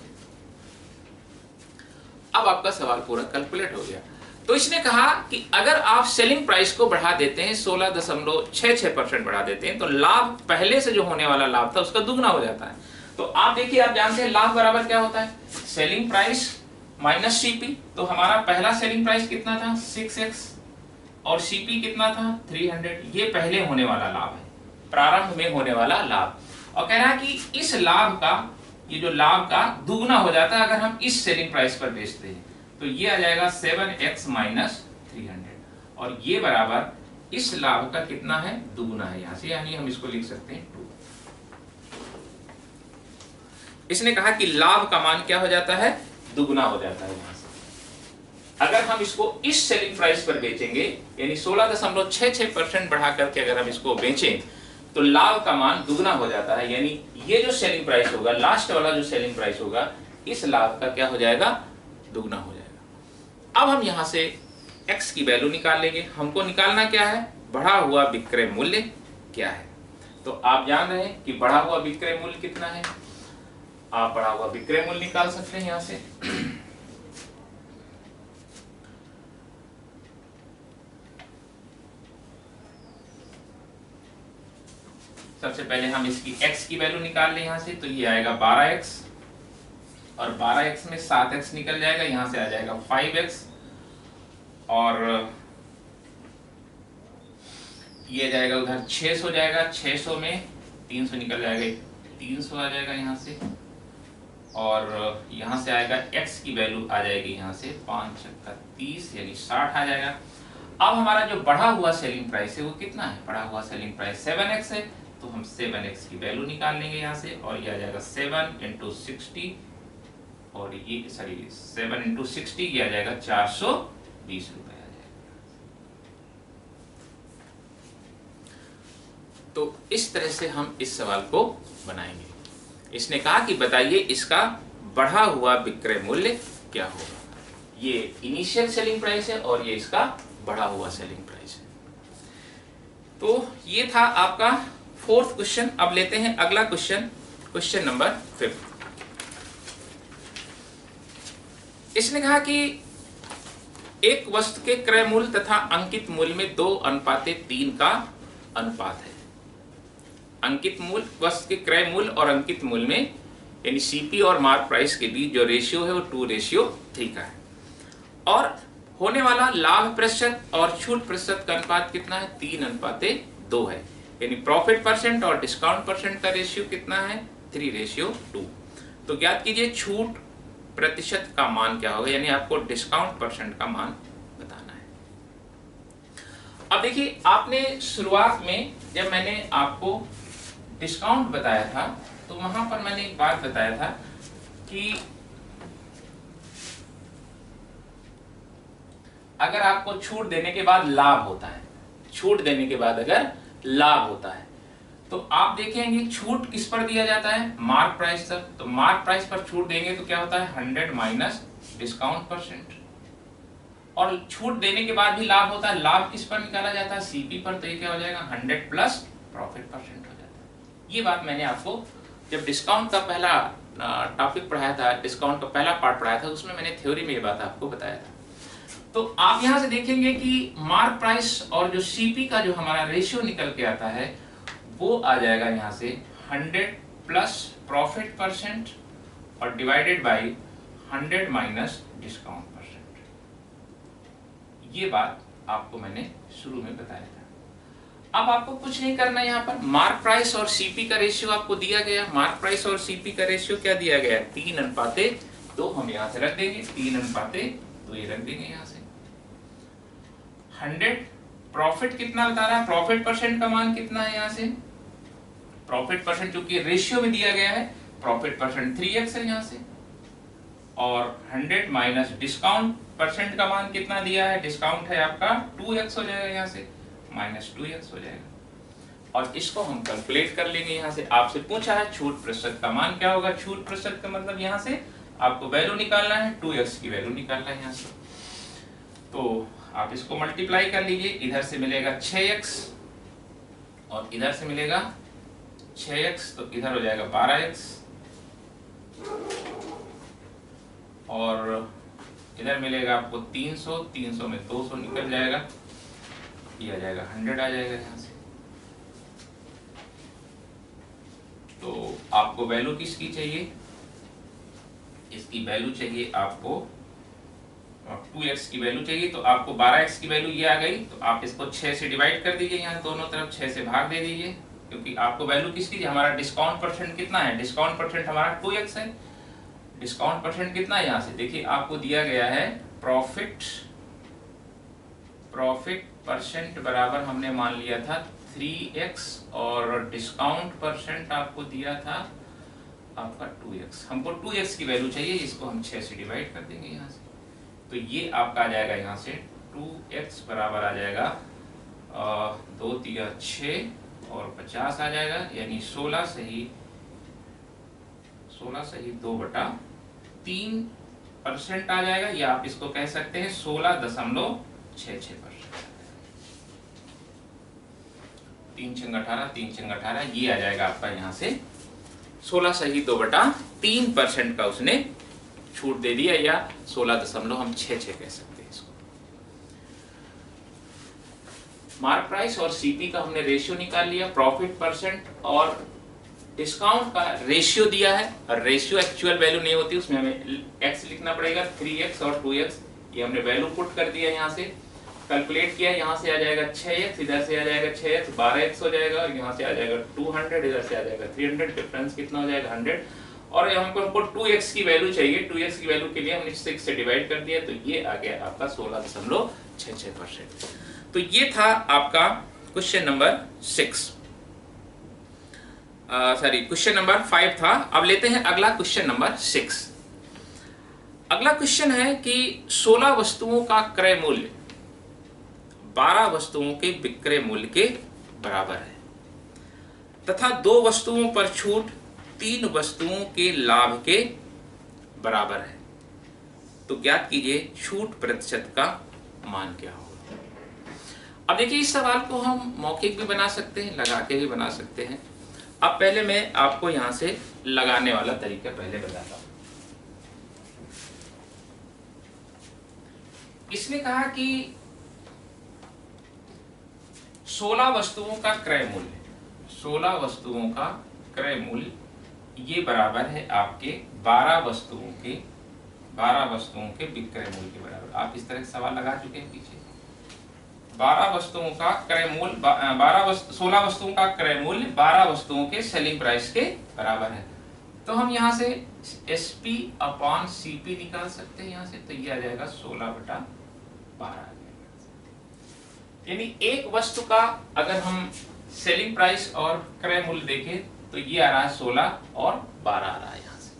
[SPEAKER 1] अब आपका सवाल पूरा कैलकुलेट हो गया। तो इसने कहा कि अगर आप सेलिंग प्राइस को बढ़ा देते हैं 16.66% बढ़ा देते हैं, तो लाभ पहले से जो होने वाला लाभ था उसका दुगना हो जाता है। तो आप देखिए, आप जानते हैं लाभ बराबर क्या होता है? Selling price minus CP. तो हमारा पहला सेलिंग प्राइस कितना था? 6x, और सीपी कितना था? 300। ये पहले होने वाला लाभ है, प्रारंभ में होने वाला लाभ, और कह रहा है कि इस लाभ का, ये जो लाभ का दुगना हो जाता है अगर हम इस सेलिंग प्राइस पर बेचते हैं, तो ये आ जाएगा 7x माइनस 300, और ये बराबर इस लाभ का कितना है, दुगना है यहां से, यानी हम इसको लिख सकते हैं 2। इसने कहा कि लाभ का मान क्या हो जाता है, दुगना हो जाता है यहां से। अगर हम इसको इस सेलिंग प्राइस पर बेचेंगे, यानी 16.66% बढ़ा करके अगर हम इसको बेचें, तो लाभ का मान दुगना हो जाता है, यानी ये जो सेलिंग प्राइस होगा, लास्ट वाला जो सेलिंग प्राइस होगा, इस लाभ का क्या हो जाएगा, दुगना हो जाएगा। अब हम यहां से x की वैल्यू निकाल लेंगे। हमको निकालना क्या है, बढ़ा हुआ विक्रय मूल्य क्या है। तो आप जान रहे हैं कि बढ़ा हुआ विक्रय मूल्य कितना है, आप बढ़ा हुआ विक्रय मूल्य निकाल सकते हैं यहां से। सबसे पहले हम इसकी x की वैल्यू निकाल लें यहां से, तो ये आएगा 12x, और 12x में 7x निकल जाएगा, यहां से आ जाएगा 5x, और ये जाएगा उधर 600 जाएगा, 600 में 300 निकल जाएगा, 300 आ जाएगा यहां से, और यहां से आएगा x की वैल्यू आ जाएगी यहां से 5 का 30, यानी 60 आ जाएगा। अब हमारा जो बढ़ा हुआ सेलिंग प्राइस है वो कितना है, बढ़ा हुआ सेलिंग प्राइस 7x है, तो हम 7x की वैल्यू निकाल लेंगे यहां से, और ये आ जाएगा 7 इंटू 60, और ये 7 इंटू 60 ये आ जाएगा 420 रुपए आ जाएगा। तो इस तरह से हम इस सवाल को बनाएंगे। इसने कहा कि बताइए इसका बढ़ा हुआ विक्रय मूल्य क्या होगा। ये इनिशियल सेलिंग प्राइस है और ये इसका बढ़ा हुआ सेलिंग प्राइस है। तो ये था आपका 4th क्वेश्चन। अब लेते हैं अगला क्वेश्चन, क्वेश्चन नंबर 5। इसने कहा कि एक वस्तु के क्रय मूल्य तथा अंकित मूल्य में 2:3 का अनुपात है। अंकित मूल्य, वस्तु के क्रय मूल्य और अंकित मूल्य में, यानी सीपी और मार्क प्राइस के बीच जो रेशियो है वो 2:3 का है, और होने वाला लाभ प्रतिशत और छूट प्रतिशत का अनुपात कितना है, 3:2 है। यानी प्रॉफिट परसेंट और डिस्काउंट परसेंट का रेशियो कितना है, 3:2। तो ज्ञात कीजिए छूट प्रतिशत का मान क्या होगा, यानी आपको डिस्काउंट परसेंट का मान बताना है। अब देखिए, आपने शुरुआत में जब मैंने आपको डिस्काउंट बताया था, तो वहां पर मैंने एक बात बताया था कि अगर आपको छूट देने के बाद लाभ होता है, छूट देने के बाद अगर लाभ होता है, तो आप देखेंगे छूट किस पर दिया जाता है, मार्क प्राइस पर। तो मार्क प्राइस पर छूट देंगे तो क्या होता है, 100 माइनस डिस्काउंट परसेंट, और छूट देने के बाद भी लाभ होता है, लाभ किस पर निकाला जाता है, सीपी पर। तो ये क्या हो जाएगा, 100 प्लस प्रॉफिट परसेंट हो जाता है। ये बात मैंने आपको जब डिस्काउंट का पहला टॉपिक पढ़ाया था, डिस्काउंट का पहला पार्ट पढ़ाया था, उसमें मैंने थ्योरी में ये बात आपको बताया था। तो आप यहां से देखेंगे कि मार्क प्राइस और जो सीपी का जो हमारा रेशियो निकल के आता है वो आ जाएगा यहां से 100 प्लस प्रॉफिट परसेंट और divided by 100 minus discount percent. ये बात आपको मैंने शुरू में बताया था। अब आपको कुछ नहीं करना, यहाँ पर मार्क प्राइस और सीपी का रेशियो आपको दिया गया। मार्क प्राइस और सीपी का रेशियो क्या दिया गया, 3:2। हम यहाँ से रख देंगे 3:2, ये रख देंगे यहाँ से। 100 प्रॉफिट कितना बता रहा है, प्रॉफिट परसेंट का मान कितना है, यहाँ से प्रॉफिट परसेंट चूंकि रेशियो में दिया गया है, प्रॉफिट परसेंट 3x है यहाँ से, और 100 माइनस डिस्काउंट परसेंट का मान कितना दिया है, डिस्काउंट है आपका 2x हो जाएगा यहाँ से, माइनस 2x हो जाएगा। और इसको हम कैलकुलेट कर लेंगे। यहाँ से आपसे पूछा है छूट प्रतिशत का मान क्या होगा। छूट प्रतिशत का मतलब यहाँ से आपको वैल्यू निकालना है, 2x की वैल्यू निकालना है यहाँ से। तो आप इसको मल्टीप्लाई कर लीजिए, इधर से मिलेगा 6x और इधर से मिलेगा 6x, तो इधर हो जाएगा 12x और इधर मिलेगा आपको 300, 300 में 200 निकल जाएगा, ये आ जाएगा 100 आ जाएगा यहाँ से। तो आपको वैल्यू किसकी चाहिए, इसकी वैल्यू चाहिए आपको 2x की वैल्यू चाहिए। तो आपको 12x की वैल्यू ये आ गई, तो आप इसको 6 से डिवाइड कर दीजिए, यहाँ दोनों तरफ 6 से भाग दे दीजिए, क्योंकि आपको वैल्यू किसकी, हमारा डिस्काउंट परसेंट कितना है, डिस्काउंट परसेंट हमारा 2x है। डिस्काउंट परसेंट कितना है, यहाँ से देखिए आपको दिया गया है प्रॉफिट परसेंट बराबर हमने मान लिया था 3x और डिस्काउंट परसेंट आपको दिया था आपका 2x। हमको 2x की वैल्यू चाहिए, इसको हम 6 से डिवाइड कर देंगे यहाँ से, तो ये आपका आ जाएगा यहाँ से 2x बराबर आ जाएगा 2 तिया 6 और 50 आ जाएगा, यानी 16 सही 2/3% आ जाएगा, या आप इसको कह सकते हैं 16.66%। 3 छंग 18, 3 छंग 18, ये आ जाएगा आपका यहाँ से 16 सही 2/3% का उसने छूट दे दिया, या 16.66 कह सकते हैं इसको। मार्क प्राइस और सीपी का हमने रेशियो निकाल लिया, प्रॉफिट परसेंट और डिस्काउंट का रेशियो दिया है, और रेशियो एक्चुअल वैल्यू नहीं होती, उसमें हमें x लिखना पड़ेगा, 3x और 2x, ये हमने वैल्यू पुट कर दिया, यहाँ से कैलकुलेट किया, यहाँ से आ जाएगा 6x, इधर से आ जाएगा 6x, 12x हो जाएगा, और यहाँ से आ जाएगा 200, इधर से आ जाएगा 300, डिफरेंस कितना हो जाएगा 100, और हमको 2x की वैल्यू चाहिए, 2x की वैल्यू के लिए हमने 6 से डिवाइड कर दिया, तो ये आ गया आपका 16.66%। तो ये था आपका क्वेश्चन नंबर 6, क्वेश्चन नंबर 5 था। अब लेते हैं अगला क्वेश्चन नंबर 6। अगला क्वेश्चन है कि 16 वस्तुओं का क्रय मूल्य 12 वस्तुओं के विक्रय मूल्य के बराबर है, तथा 2 वस्तुओं पर छूट 3 वस्तुओं के लाभ के बराबर है, तो ज्ञात कीजिए छूट प्रतिशत का मान क्या होगा। अब देखिए, इस सवाल को हम मौखिक भी बना सकते हैं, लगा के भी बना सकते हैं। अब पहले मैं आपको यहां से लगाने वाला तरीका पहले बताता हूं। इसने कहा कि 16 वस्तुओं का क्रय मूल्य, 16 वस्तुओं का क्रय मूल्य ये बराबर है आपके 12 वस्तुओं के विक्रय मूल्य के बराबर। आप इस तरह से सवाल लगा चुके हैं पीछे। 16 वस्तुओं का क्रय मूल्य 12 वस्तुओं के सेलिंग प्राइस के बराबर है, तो हम यहाँ से SP/CP निकाल सकते हैं यहाँ से, तो ये आ जाएगा 16/12, यानी एक वस्तु का अगर हम सेलिंग प्राइस और क्रय मूल्य देखें तो ये आ रहा है 16 और 12 आ रहा है यहाँ से।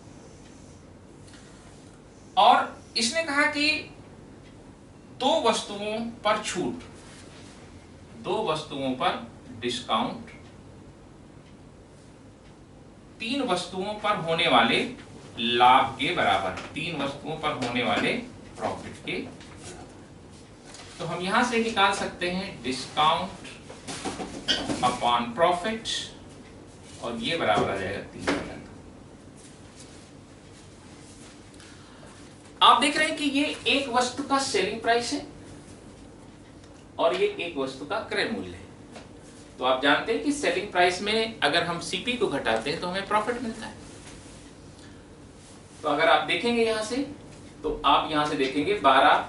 [SPEAKER 1] और इसने कहा कि 2 वस्तुओं पर छूट, 2 वस्तुओं पर डिस्काउंट, 3 वस्तुओं पर होने वाले लाभ के बराबर, 3 वस्तुओं पर होने वाले प्रॉफिट के बराबर। तो हम यहां से निकाल सकते हैं डिस्काउंट अपॉन प्रॉफिट, और ये बराबर आ जाएगा 3। आप देख रहे हैं कि ये एक वस्तु का सेलिंग प्राइस है और ये एक वस्तु का क्रय मूल्य है। तो आप जानते हैं कि सेलिंग प्राइस में अगर हम सीपी को घटाते हैं तो हमें प्रॉफिट मिलता है। तो अगर आप देखेंगे यहां से, तो आप यहां से देखेंगे 12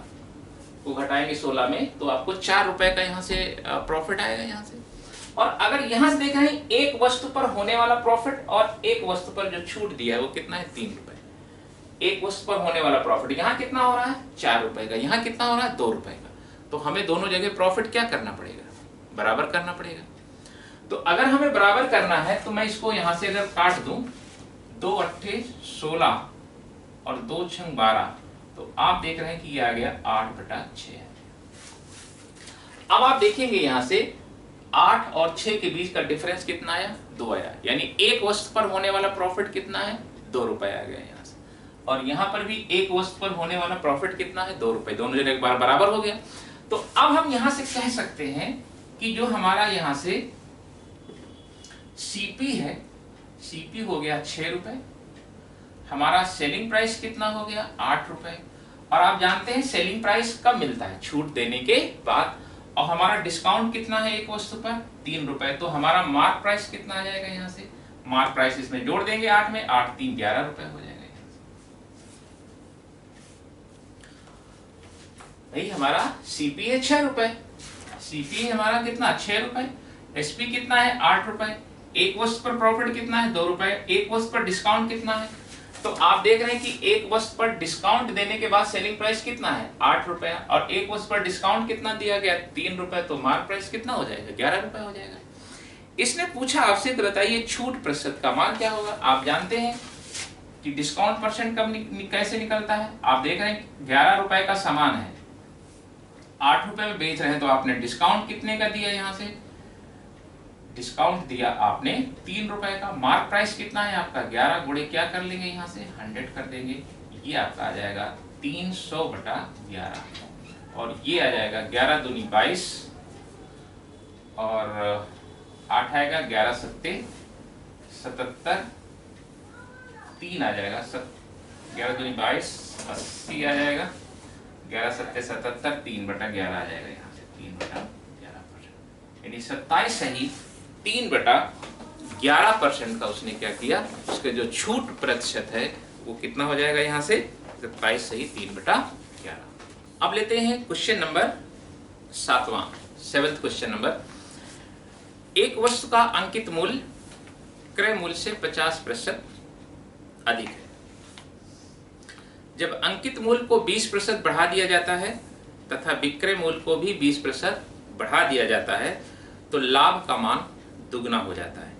[SPEAKER 1] को घटाएंगे 16 में, तो आपको 4 रुपए का यहां से प्रॉफिट आएगा यहां से। और अगर यहां से देख रहे हैं एक वस्तु पर होने वाला प्रॉफिट और एक वस्तु पर जो छूट दिया है वो कितना है, 3 रुपए। एक वस्तु पर होने वाला प्रॉफिट यहाँ कितना हो रहा है, 4 रुपए का, यहाँ कितना हो रहा है, 2 रुपए का। तो हमें दोनों जगह प्रॉफिट क्या करना पड़ेगा, बराबर करना पड़ेगा। तो अगर हमें बराबर करना है तो मैं इसको यहां से अगर काट दूं, 2 अट्ठे 16 और 2 छंग 12, तो आप देख रहे हैं कि ये आ गया 8/6। अब आप देखेंगे यहां से 8 और 6 के बीच का डिफरेंस कितना आया, 2 आया, यानी एक वस्तु पर होने वाला प्रॉफिट कितना है, 2 रुपए आ गया यहां से। और यहां पर भी एक वस्तु पर होने वाला प्रॉफिट कितना है, 2 रुपए, दोनों जगह एक बार बराबर हो गया। तो अब हम यहां से कह सकते हैं कि जो हमारा यहां से सीपी है, सीपी हो गया 6 रुपए, हमारा सेलिंग प्राइस कितना हो गया, 8 रुपए। और आप जानते हैं सेलिंग प्राइस कब मिलता है, छूट देने के बाद। और हमारा डिस्काउंट कितना है एक वस्तु पर, 3 रुपए। तो हमारा मार्क प्राइस कितना आ जाएगा यहाँ से, मार्क प्राइस इसमें जोड़ देंगे 8 में, 8 3 11 रुपए हो जाएगा। भाई हमारा सीपी है 6 रुपए, सीपी हमारा कितना 6 रुपए, एसपी कितना है 8 रुपए, एक वस्तु पर प्रॉफिट कितना है, 2 रुपए। एक वस्तु पर डिस्काउंट कितना है, तो आप देख रहे हैं कि एक वस्तु पर डिस्काउंट देने के बाद सेलिंग प्राइस कितना है, 8 रुपया, और एक वस्तु पर डिस्काउंट कितना दिया गया, 3 रुपए, तो मार्क प्राइस कितना हो जाएगा, 11 रुपए हो जाएगा। इसने पूछा आपसे तो बताइए छूट प्रतिशत का मान क्या होगा। आप जानते हैं कि डिस्काउंट परसेंट कब कैसे निकलता है। आप देख रहे हैं 11 रुपए का सामान है, 8 रुपए में बेच रहे हैं, तो आपने डिस्काउंट कितने का दिया, यहाँ से डिस्काउंट दिया आपने 3 रुपए का। मार्क प्राइस कितना है आपका, 11 गुणे क्या कर लेंगे, यहाँ से 100 कर देंगे, ये आपका आ जाएगा 300/11, और ये आ जाएगा 11 दूनी 22, और 8 आएगा, 11 सत्ते 77, 3 आ जाएगा, 11 दूनी 22, 80 आ जाएगा, 11 सत्ते 77, 3/11 आ जाएगा, यहाँ से 3/11%, यानी 27 सही 3/11% का उसने क्या किया, उसके जो छूट प्रतिशत है वो कितना हो जाएगा, यहाँ से 27 सही 3/11। अब लेते हैं क्वेश्चन नंबर 7वां क्वेश्चन नंबर। एक वस्तु का अंकित मूल्य क्रय मूल्य से 50% अधिक है। जब अंकित मूल्य को 20% बढ़ा दिया जाता है तथा विक्रय मूल्य को भी 20% बढ़ा दिया जाता है तो लाभ का मान दुगना हो जाता है।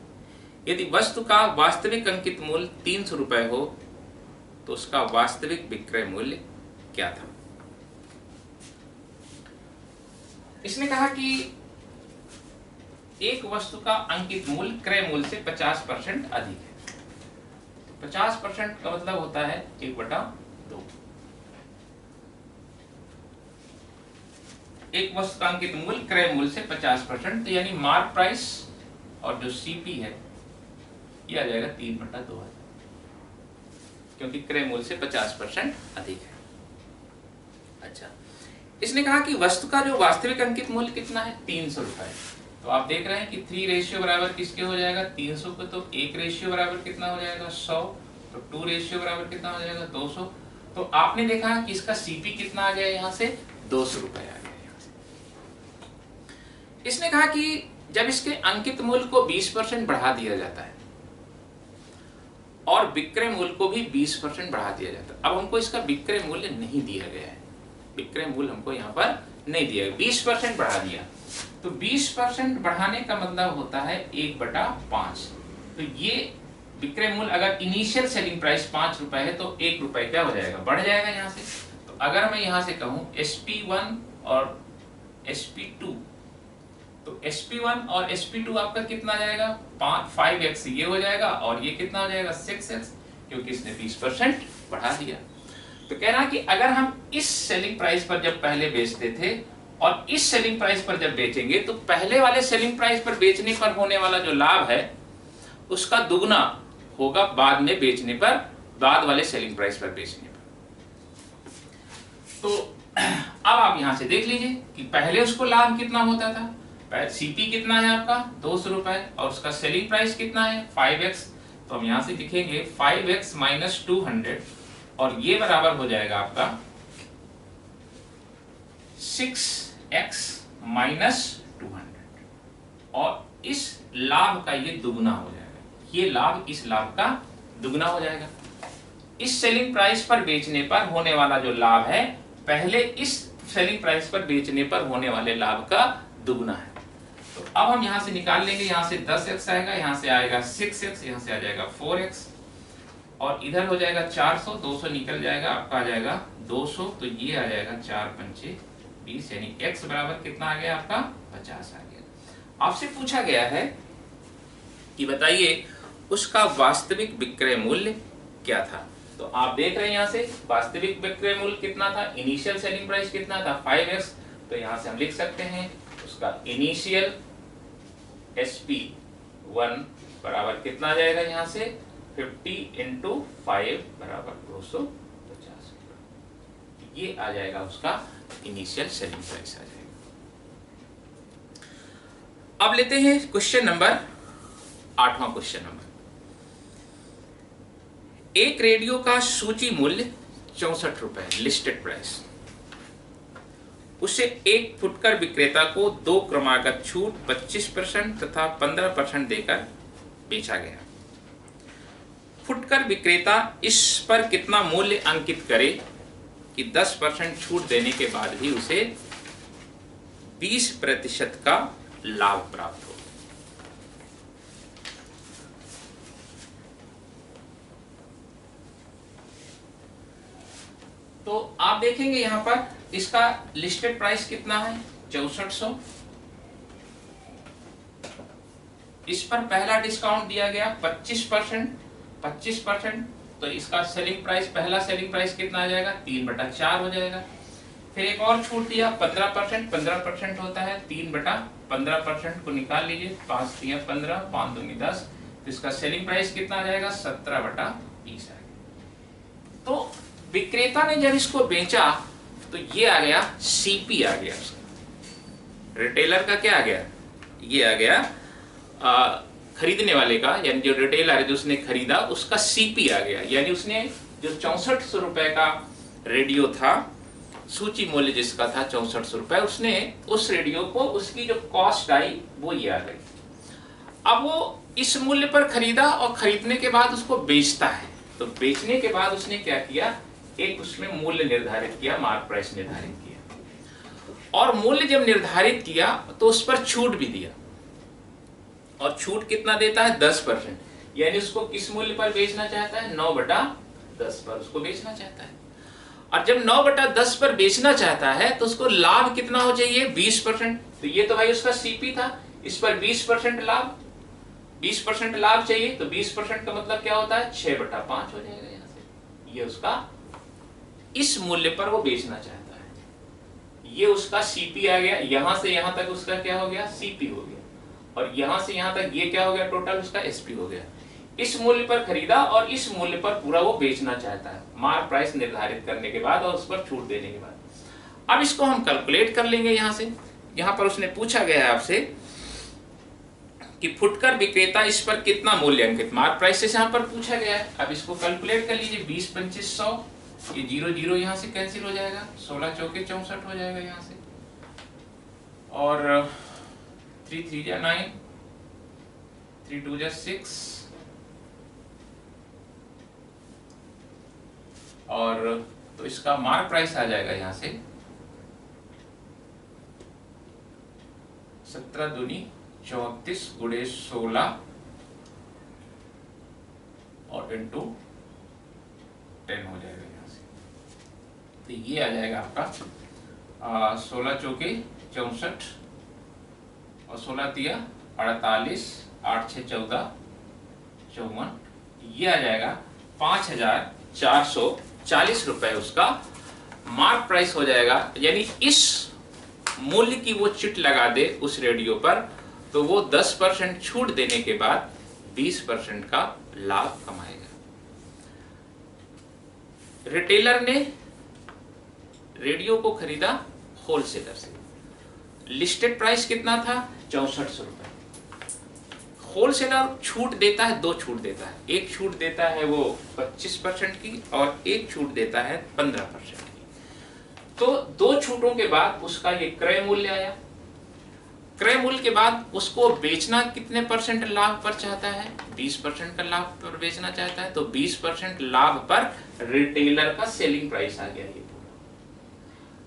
[SPEAKER 1] यदि वस्तु का वास्तविक अंकित मूल्य 300 रुपए हो तो उसका वास्तविक विक्रय मूल्य क्या था। इसने कहा कि एक वस्तु का अंकित मूल्य क्रय मूल्य से 50% अधिक है। 50% का मतलब होता है 1/2। एक वस्तु का अंकित मूल्य क्रय मूल्य से 50%, तो यानी मार्क प्राइस और जो सीपी है ये आ जाएगा 3/2, क्योंकि क्रय मूल्य से 50% अधिक है। अच्छा, इसने कहा कि वस्तु का जो वास्तविक अंकित मूल्य कितना है, 300 रुपए। तो आप देख रहे हैं कि 3 रेशियो बराबर किसके हो जाएगा, 300 को, तो 1 रेशियो बराबर कितना हो जाएगा, 100, तो 2 रेशियो बराबर कितना हो जाएगा, 200। तो आपने देखा कि इसका सीपी कितना आ गया, यहाँ से 200 रुपए आ गया यहाँ से। इसने कहा कि जब इसके अंकित मूल्य को 20% बढ़ा दिया जाता है और विक्रय मूल्य को भी 20% बढ़ा दिया जाता है। अब हमको इसका विक्रय मूल्य नहीं दिया गया है, विक्रय मूल्य हमको यहाँ पर नहीं दिया गया, 20% बढ़ा दिया, तो 20% बढ़ाने का मतलब होता है 1/5। तो ये विक्रय मूल्य अगर इनिशियल सेलिंग प्राइस 5 रुपए है तो 1 रुपए क्या हो जाएगा, बढ़ जाएगा यहाँ से। तो अगर मैं यहाँ से कहूँ SP1 और SP2, तो SP1 और SP2 आपका कितना आ जाएगा, 5x ये हो जाएगा, और ये कितना हो जाएगा 6x, क्योंकि इसने 20% बढ़ा दिया। तो कह रहा कि अगर हम इस सेलिंग प्राइस पर जब पहले बेचते थे और इस सेलिंग प्राइस पर जब बेचेंगे तो पहले वाले सेलिंग प्राइस पर बेचने पर होने वाला जो लाभ है उसका दुगना होगा बाद में बेचने पर, बाद वाले सेलिंग प्राइस पर बेचने पर। तो अब आप यहां से देख लीजिए कि पहले उसको लाभ कितना होता था, सीपी कितना है आपका 200 रुपए, और उसका सेलिंग प्राइस कितना है 5x। तो हम यहां से लिखेंगे 5x माइनस 200, और ये बराबर हो जाएगा आपका 6x माइनस 200, और इस लाभ का ये दुगना हो जाएगा, ये लाभ इस लाभ का दुगना हो जाएगा। इस सेलिंग प्राइस पर बेचने पर होने वाला जो लाभ है पहले इस सेलिंग प्राइस पर बेचने पर होने वाले लाभ का दुगना है। तो अब हम यहां से निकाल लेंगे, यहां से 10x आएगा, यहां से आएगा 6x, यहां से आ जाएगा 4x, और इधर हो जाएगा 400, 200 निकल जाएगा, आपका आ जाएगा 200, तो ये आ जाएगा 4×5 = 20, यानी x बराबर कितना आ गया आपका 50 आ गया। आपसे पूछा गया है कि बताइए उसका वास्तविक विक्रय मूल्य क्या था। तो आप देख रहे हैं यहाँ से वास्तविक विक्रय मूल्य कितना था, इनिशियल सेलिंग प्राइस कितना था 5x, तो यहाँ से हम लिख सकते हैं उसका इनिशियल SP1 बराबर कितना आ जाएगा, यहाँ से 50 × 5 बराबर 250, ये आ जाएगा उसका इनिशियल सेलिंग प्राइस आ जाएगा। अब लेते हैं क्वेश्चन नंबर 8वां क्वेश्चन नंबर। एक रेडियो का सूची मूल्य 64 रुपए लिस्टेड प्राइस, उसे एक फुटकर विक्रेता को 2 क्रमागत छूट 25% तथा 15% देकर बेचा गया। फुटकर विक्रेता इस पर कितना मूल्य अंकित करे कि 10% छूट देने के बाद भी उसे 20% का लाभ प्राप्त हो। तो आप देखेंगे यहां पर इसका लिस्टेड प्राइस कितना है, 6400। इस पर पहला डिस्काउंट दिया गया 25%, तो इसका सेलिंग प्राइस, पहला सेलिंग प्राइस कितना आ जाएगा, 3/4 हो जाएगा। फिर एक और छूट दिया 15% होता है 3/15% को निकाल लीजिए, 5 × 15, 5 दूनी 10, तो इसका सेलिंग प्राइस कितना आ जाएगा, 17/20 आएगा। तो विक्रेता ने जब इसको बेचा तो ये आ गया सीपी आ गया उसका। रिटेलर का क्या आ गया, ये आ गया खरीदने वाले का, यानी जो रिटेलर है जो उसने खरीदा उसका सीपी आ गया। यानी उसने जो 6400 रुपए का रेडियो था, सूची मूल्य जिसका था 6400 रुपए, उसने उस रेडियो को, उसकी जो कॉस्ट आई वो ये आ गई। अब वो इस मूल्य पर खरीदा और खरीदने के बाद उसको बेचता है, तो बेचने के बाद उसने क्या किया, एक उसमें मूल्य निर्धारित किया, मार्क प्राइस निर्धारित किया, और मूल्य जब निर्धारित किया तो उस पर छूट भी दिया। और छूट कितना देता है, 10%, यानी उसको किस मूल्य पर बेचना चाहता है, 9/10 पर उसको बेचना चाहता है। और जब 9/10 पर बेचना चाहता है तो उसको लाभ कितना हो चाहिए, 20%। तो ये तो भाई उसका सीपी था, इस पर 20% लाभ, 20% लाभ चाहिए, तो 20% का मतलब क्या होता है, 6/5 हो जाएगा यहाँ से। ये उसका इस मूल्य पर वो बेचना चाहता है, ये उसका सीपी आ गया। यहां से यहां तक उसका क्या हो गया, सीपी हो गया, और यहां से यहां तक ये क्या हो गया, टोटल उसका एसपी हो गया। इस मूल्य पर खरीदा और इस मूल्य पर पूरा वो बेचना चाहता है, मार्क प्राइस निर्धारित करने के बाद और उस पर छूट देने के बाद। अब इसको हम कैलकुलेट कर लेंगे। यहां से, यहां पर उसने पूछा गया है आपसे कि फुटकर विक्रेता इस पर कितना मूल्य अंकित, मार्क प्राइस से यहां पर पूछा गया है। अब इसको कैलकुलेट कर लीजिए, 20 × 2500, ये 0 यहां से कैंसिल हो जाएगा, 16 × 4 = 64 हो जाएगा यहां से, और 3 × 3 = 9, 3 × 2 = 6, और तो इसका मार्क प्राइस आ जाएगा यहां से 17 दूनी 34 × 16 और इंटू 10 हो जाएगा यहाँ से। तो ये आ जाएगा आपका 16 × 4 = 64 और 16 × 3 = 48, 8 × 6 = 14, 54, ये आ जाएगा 5440 रुपए उसका मार्क प्राइस हो जाएगा। यानी इस मूल्य की वो चिट लगा दे उस रेडियो पर तो वो 10% छूट देने के बाद 20% का लाभ कमाएगा। रिटेलर ने रेडियो को खरीदा होलसेलर से, लिस्टेड प्राइस कितना था, 6400 रुपए। होलसेलर छूट देता है, 2 छूट देता है, एक छूट देता है वो 25% की और एक छूट देता है 15% की। तो 2 छूटों के बाद उसका ये क्रय मूल्य आया। क्रय मूल्य के बाद उसको बेचना कितने परसेंट लाभ पर चाहता है, 20% का लाभ पर बेचना चाहता है, तो 20% लाभ पर रिटेलर का सेलिंग प्राइस आ गया। ये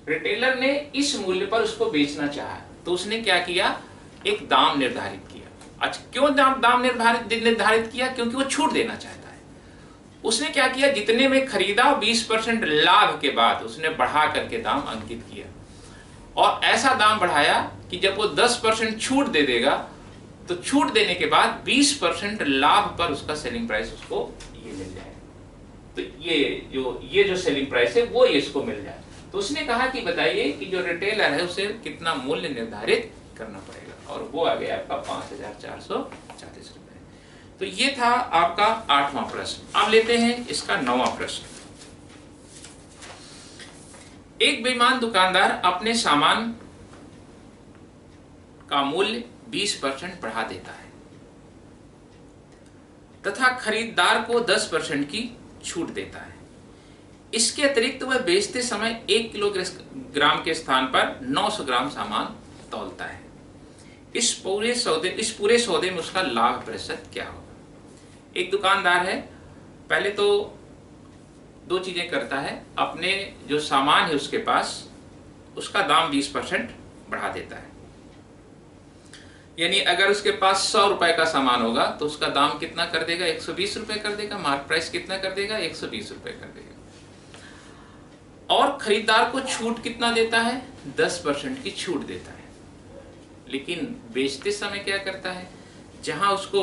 [SPEAKER 1] रिटेलर ने इस मूल्य पर उसको बेचना चाहा, तो उसने क्या किया, एक दाम निर्धारित किया। अच्छा, क्यों दाम निर्धारित किया, क्योंकि वो छूट देना चाहता है। उसने क्या किया, जितने में खरीदा 20% लाभ के बाद उसने बढ़ा करके दाम अंकित किया, और ऐसा दाम बढ़ाया कि जब वो 10% छूट दे देगा तो छूट देने के बाद 20% लाभ पर उसका सेलिंग प्राइस उसको ये मिल जाएगा। तो ये जो सेलिंग प्राइस है वो इसको मिल जाए। तो उसने कहा कि बताइए कि जो रिटेलर है उसे कितना मूल्य निर्धारित करना पड़ेगा, और वो आ गया आपका 5440 रुपए। तो ये था आपका 8वां प्रश्न। अब लेते हैं इसका 9वां प्रश्न। एक बेईमान दुकानदार अपने सामान का मूल्य 20% बढ़ा देता है तथा खरीदार को 10% की छूट देता है। इसके अतिरिक्त वह बेचते समय 1 किलोग्राम के स्थान पर 900 ग्राम सामान तौलता है। इस पूरे सौदे में उसका लाभ प्रतिशत क्या होगा। एक दुकानदार है, पहले तो दो चीजें करता है, अपने जो सामान है उसके पास उसका दाम 20% बढ़ा देता है। यानी अगर उसके पास 100 रुपए का सामान होगा तो उसका दाम कितना कर देगा, 120 रुपए कर देगा। मार्क प्राइस कितना कर देगा, 120 रुपए कर देगा। और खरीदार को छूट कितना देता है, 10% की छूट देता है। लेकिन बेचते समय क्या करता है, जहां उसको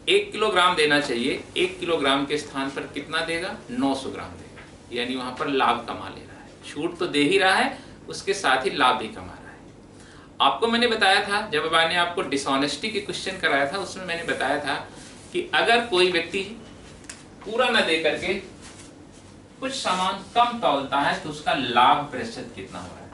[SPEAKER 1] 1 किलोग्राम देना चाहिए, 1 किलोग्राम के स्थान पर कितना देगा, 900 ग्राम देगा। यानी वहां पर लाभ कमा ले रहा है। छूट तो दे ही रहा है, उसके साथ ही लाभ भी कमा रहा है। आपको मैंने बताया था, जब मैंने आपको डिसऑनेस्टी के क्वेश्चन कराया था, उसमें मैंने बताया था कि अगर कोई व्यक्ति पूरा न दे करके कुछ सामान कम तौलता है तो उसका लाभ प्रतिशत कितना हो रहा है।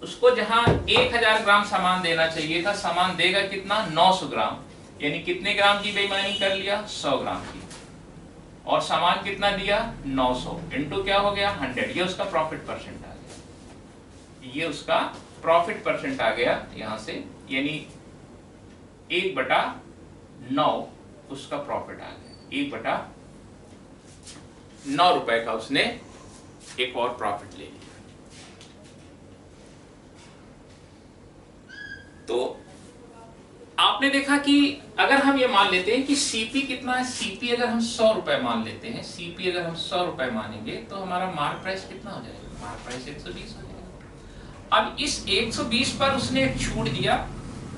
[SPEAKER 1] उसको जहां 1000 ग्राम सामान देना चाहिए था, सामान देगा कितना, 900 ग्राम। यानी कितने ग्राम की बेईमानी कर लिया, 100 ग्राम की। और सामान कितना दिया, 900 इंटू क्या हो गया, 100। ये उसका प्रॉफिट परसेंट आ गया, ये उसका प्रॉफिट परसेंट आ गया यहां से। यानी 1/9 उसका प्रॉफिट आ गया। 1/9 रुपए का उसने एक और प्रॉफिट ले लिया। तो आपने देखा कि अगर हम ये मान लेते हैं कि सीपी कितना है, सीपी अगर हम 100 रुपए मान लेते हैं, सीपी अगर हम 100 रुपए मानेंगे तो हमारा मार्क प्राइस कितना हो जाएगा, मार्क प्राइस 120 हो जाएगा। अब इस 120 पर उसने एक छूट दिया,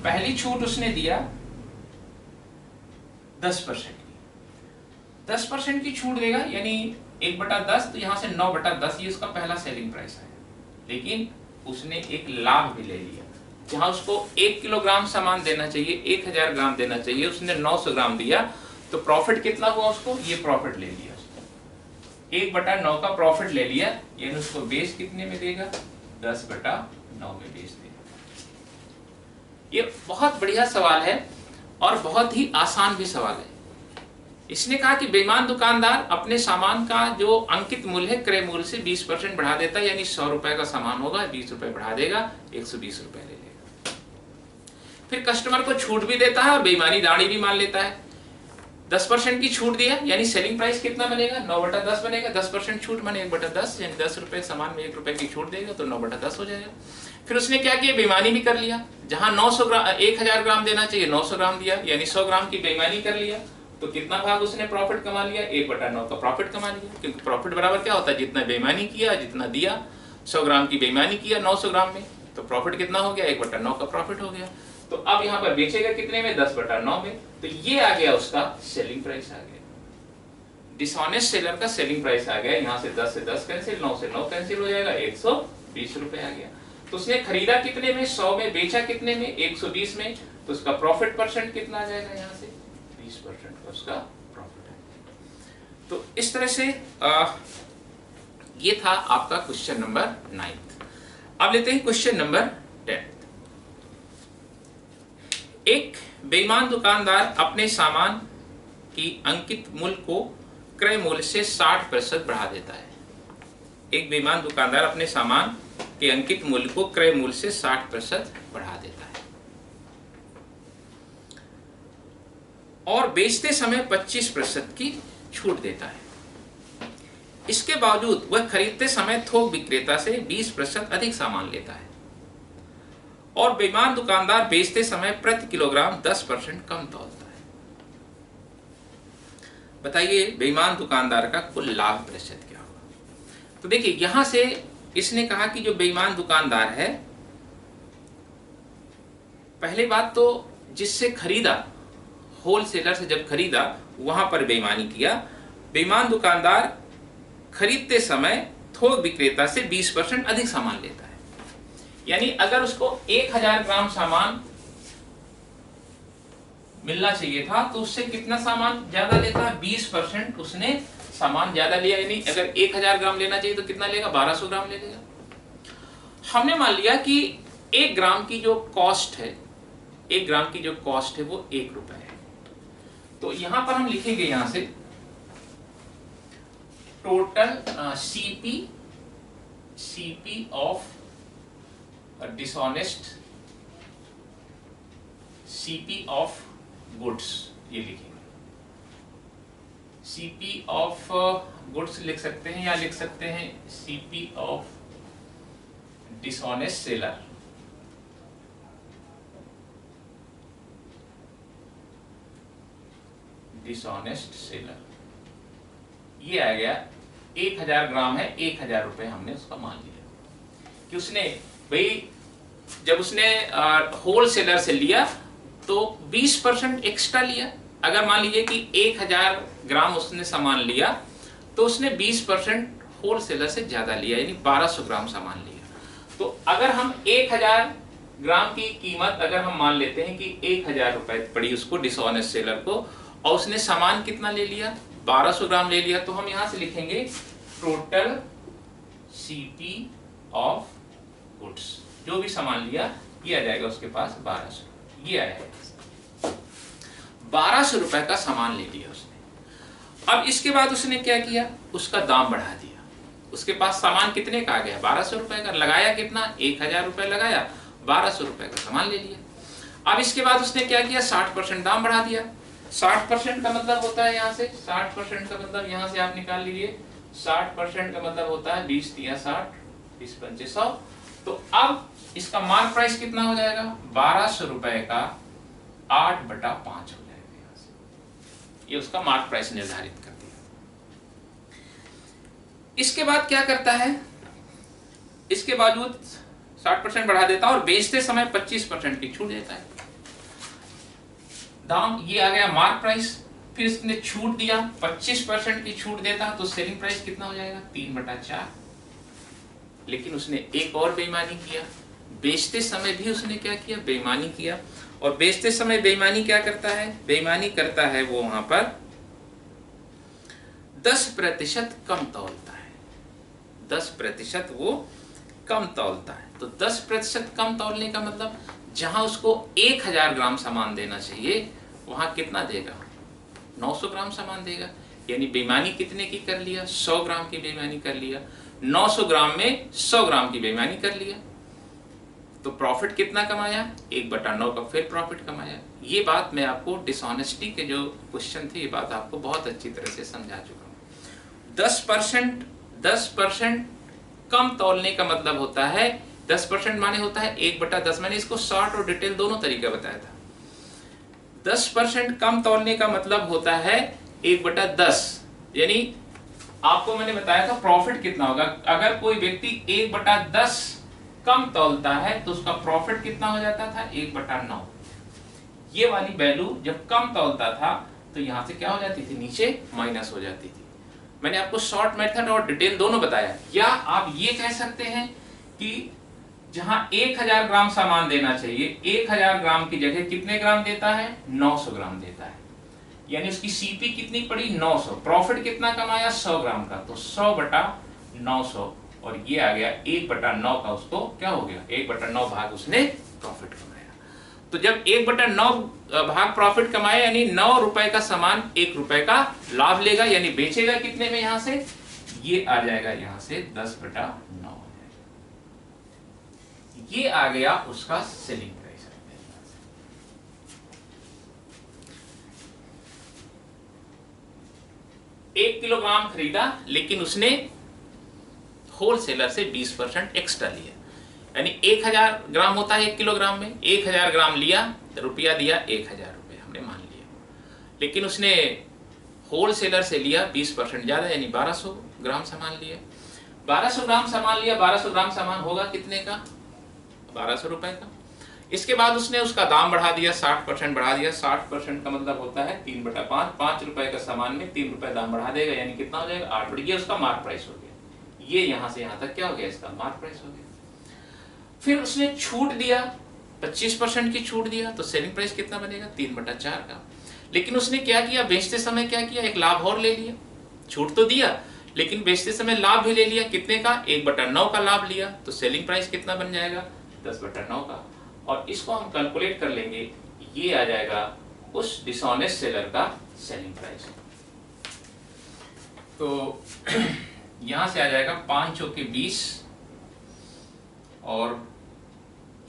[SPEAKER 1] पहली छूट उसने दिया 10% की, 10% की छूट देगा। यानी 1/10, तो यहां से 9/10 ये उसका पहला सेलिंग प्राइस है। लेकिन उसने एक लाभ भी ले लिया, जहां उसको 1 किलोग्राम सामान देना चाहिए, 1000 ग्राम देना चाहिए, उसने 900 ग्राम दिया। तो प्रॉफिट कितना हुआ उसको, ये प्रॉफिट ले लिया, 1/9 का प्रॉफिट ले लिया। यानी उसको बेच कितने में देगा, 10/9 में बेच देगा। ये बहुत बढ़िया सवाल है और बहुत ही आसान भी सवाल है। इसने कहा कि बेईमान दुकानदार अपने सामान का जो अंकित मूल्य है क्रय मूल्य से 20% बढ़ा देता है। यानी 100 रुपए का सामान होगा, 20 रुपए बढ़ा देगा, 120 रुपए ले लेगा। फिर कस्टमर को छूट भी देता है, बेईमानी दाढ़ी भी मान लेता है। 10% की छूट दिया, यानी सेलिंग प्राइस कितना बनेगा, 9/10 बनेगा। 10% छूट माने 1/10, यानी 10 रुपए सामान में 1 रुपए की छूट देगा तो 9/10 हो जाएगा। फिर उसने क्या किया, बेईमानी भी कर लिया। जहां 1000 ग्राम देना चाहिए, 900 ग्राम दिया, यानी 100 ग्राम की बेईमानी कर लिया। तो कितना भाग उसने प्रॉफिट कमा लिया, 1/9 का प्रॉफिट कमा लिया। क्योंकि प्रॉफिट बराबर क्या होता है, जितना बेईमानी किया, जितना दिया। 100 ग्राम की बेईमानी किया 900 ग्राम में, तो प्रॉफिट कितना हो गया, 1/9 का प्रॉफिट हो गया। तो अब यहाँ पर बेचेगा कितने में, 10/9 में। तो ये आ गया उसका सेलिंग प्राइस आ गया। डिसऑनेस्ट सेलर का सेलिंग प्राइस आ गया। यहाँ से 10 से 10 कैंसिल, 9 से 9 कैंसिल हो जाएगा, 120 रुपए आ गया। तो उसने खरीदा कितने में, 100 में, बेचा कितने में, 120 में। तो उसका प्रॉफिट परसेंट कितना आ जाएगा, यहाँ से 20% का उसका प्रॉफिट है। तो इस तरह से ये था आपका क्वेश्चन नंबर 9। अब लेते हैं क्वेश्चन नंबर 10। एक बेईमान दुकानदार अपने सामान की अंकित मूल्य को क्रय मूल्य से 60% बढ़ा देता है। एक बेईमान दुकानदार अपने सामान के अंकित मूल्य को क्रय मूल्य से 60% बढ़ा देता है और बेचते समय 25% की छूट देता है। इसके बावजूद वह खरीदते समय थोक विक्रेता से 20% अधिक सामान लेता है और बेईमान दुकानदार बेचते समय प्रति किलोग्राम 10% कम तौलता है। बताइए बेईमान दुकानदार का कुल लाभ प्रतिशत क्या होगा। तो देखिए यहां से इसने कहा कि जो बेईमान दुकानदार है, पहली बात तो जिससे खरीदा, होलसेलर से जब खरीदा वहां पर बेईमानी किया। बेईमान दुकानदार खरीदते समय थोक विक्रेता से 20% अधिक सामान लेता है। यानी अगर उसको 1000 ग्राम सामान मिलना चाहिए था तो उससे कितना सामान ज्यादा लेता है, 20% उसने सामान ज्यादा लिया। यानी अगर 1000 ग्राम लेना चाहिए तो कितना लेगा, 1200 ग्राम ले लेगा। हमने मान लिया कि 1 ग्राम की जो कॉस्ट है, 1 ग्राम की जो कॉस्ट है वो 1 रुपए है। तो यहां पर हम लिखेंगे यहां से total CP of dishonest, CP of goods, ये लिखेंगे। सीपी ऑफ गुड्स लिख सकते हैं या लिख सकते हैं CP of dishonest seller. Dishonest seller ये आ गया 1000 ग्राम है, 1000 रुपए हमने उसका मान लिया कि उसने भाई जब उसने होल सेलर से लिया तो 20% एक्स्ट्रा लिया। अगर मान लीजिए कि 1000 ग्राम उसने सामान लिया तो उसने 20% होल सेलर से ज्यादा लिया, यानी 1200 ग्राम सामान लिया। तो अगर हम 1000 ग्राम की कीमत अगर हम मान लेते हैं कि 1000 रुपए पड़ी उसको डिसऑनेस्ट सेलर को, और उसने सामान कितना ले लिया 1200 ग्राम ले लिया, तो हम यहां से लिखेंगे टोटल सीपी ऑफ गुड्स। जो भी सामान लिया ये आ जाएगा उसके पास 1200, ये आया 1200 रुपए का सामान ले लिया उसने। अब इसके बाद उसने क्या किया, उसका दाम बढ़ा दिया। उसके पास सामान कितने का आ गया 1200 रुपए का, लगाया कितना 1000 रुपए लगाया, 1200 रुपए का सामान ले लिया। अब इसके बाद उसने क्या किया 60% दाम बढ़ा दिया। 60% का मतलब होता है यहाँ से 60% का मतलब यहाँ से आप निकाल लीजिए, 60% का मतलब होता है 20 या 60, 20 पंचे 100। तो अब इसका मार्क प्राइस कितना हो जाएगा 1200 रुपए का 8/5 हो जाएगा। यहाँ से ये उसका मार्क प्राइस निर्धारित कर दिया। इसके बाद क्या करता है, इसके बावजूद 60% बढ़ा देता है और बेचते समय 25% की छूट देता है। दाम ये आ गया मार्क प्राइस, फिर इसने छूट दिया 25% की छूट देता तो सेलिंग प्राइस कितना हो जाएगा 3/4। लेकिन उसने एक और बेईमानी किया, बेचते समय भी उसने क्या किया बेईमानी किया। और बेचते समय बेईमानी क्या करता है, बेईमानी करता है वो वहां पर 10% कम तौलता है, 10% वो कम तौलता है। तो 10% कम तौलने का मतलब जहां उसको 1000 ग्राम सामान देना चाहिए वहां कितना देगा 900 ग्राम सामान देगा। यानी बेईमानी कितने की कर लिया 100 ग्राम की बेईमानी कर लिया, 900 ग्राम में 100 ग्राम की बेईमानी कर लिया। तो प्रॉफिट कितना कमाया 1/9 का फिर प्रॉफिट कमाया। ये बात मैं आपको डिसऑनेस्टी के जो क्वेश्चन थे ये बात आपको बहुत अच्छी तरह से समझा चुका हूँ। 10% कम तौलने का मतलब होता है 10% माने होता है 1/10। मैंने इसको शॉर्ट और डिटेल दोनों तरीका बताया था। 10% कम तौलने का मतलब होता है 1/10, यानी आपको मैंने बताया था प्रॉफिट कितना होगा। अगर कोई व्यक्ति 1/10 कम तौलता है तो उसका प्रॉफिट कितना हो जाता था 1/9। ये वाली वैल्यू जब कम तौलता था तो यहां से क्या हो जाती थी नीचे माइनस हो जाती थी। मैंने आपको शॉर्ट मेथड और डिटेल दोनों बताया। या आप ये कह सकते हैं कि जहां 1000 ग्राम सामान देना चाहिए 1000 ग्राम की जगह कितने ग्राम देता है 900 ग्राम देता है, यानी उसकी सीपी कितनी पड़ी 900। प्रॉफिट कितना कमाया 100 ग्राम का, तो 100/900 और ये आ गया 1/9 का उसको क्या हो गया 1/9 भाग उसने प्रॉफिट कमाया। तो जब 1/9 भाग प्रॉफिट कमाया यानी 9 रुपए का सामान 1 रुपए का लाभ लेगा, यानी बेचेगा कितने में यहां से ये आ जाएगा यहां से 10/9 हो जाएगा। ये आ गया उसका सेलिंग प्राइस। 1 किलोग्राम खरीदा लेकिन उसने होलसेलर से 20% एक्स्ट्रा लिया, यानी 1000 ग्राम होता है 1 किलोग्राम में, 1000 ग्राम लिया रुपया दिया 1000 रुपये हमने मान लिया। लेकिन उसने होलसेलर से लिया 20% ज्यादा यानी 1200 ग्राम सामान लिया। 1200 ग्राम सामान लिया, 1200 ग्राम सामान होगा कितने का 1200 रुपए का। इसके बाद उसने उसका दाम बढ़ा दिया 60% बढ़ा दिया। 60% का मतलब होता है 3/5, 5 रुपए का सामान में 3 रुपए दाम बढ़ा देगा यानी कितना हो जाएगा 8 बढ़ गया, उसका मार्क प्राइस हो गया। ये यहां से यहां तक क्या हो गया इसका मार्क प्राइस हो गया। फिर उसने छूट दिया 25% की छूट दिया तो सेलिंग प्राइस कितना बनेगा 3/4 का। लेकिन उसने क्या किया बेचते समय क्या किया एक लाभ और ले लिया। छूट तो दिया लेकिन बेचते समय लाभ भी ले लिया, कितने का 1/9 का लाभ लिया, तो सेलिंग प्राइस कितना बन जाएगा 10/9 का। और इसको हम कैलकुलेट कर लेंगे, ये आ जाएगा उस डिसऑनेस्ट सेलर का सेलिंग प्राइस। तो यहां से आ जाएगा 5 चौके 20 और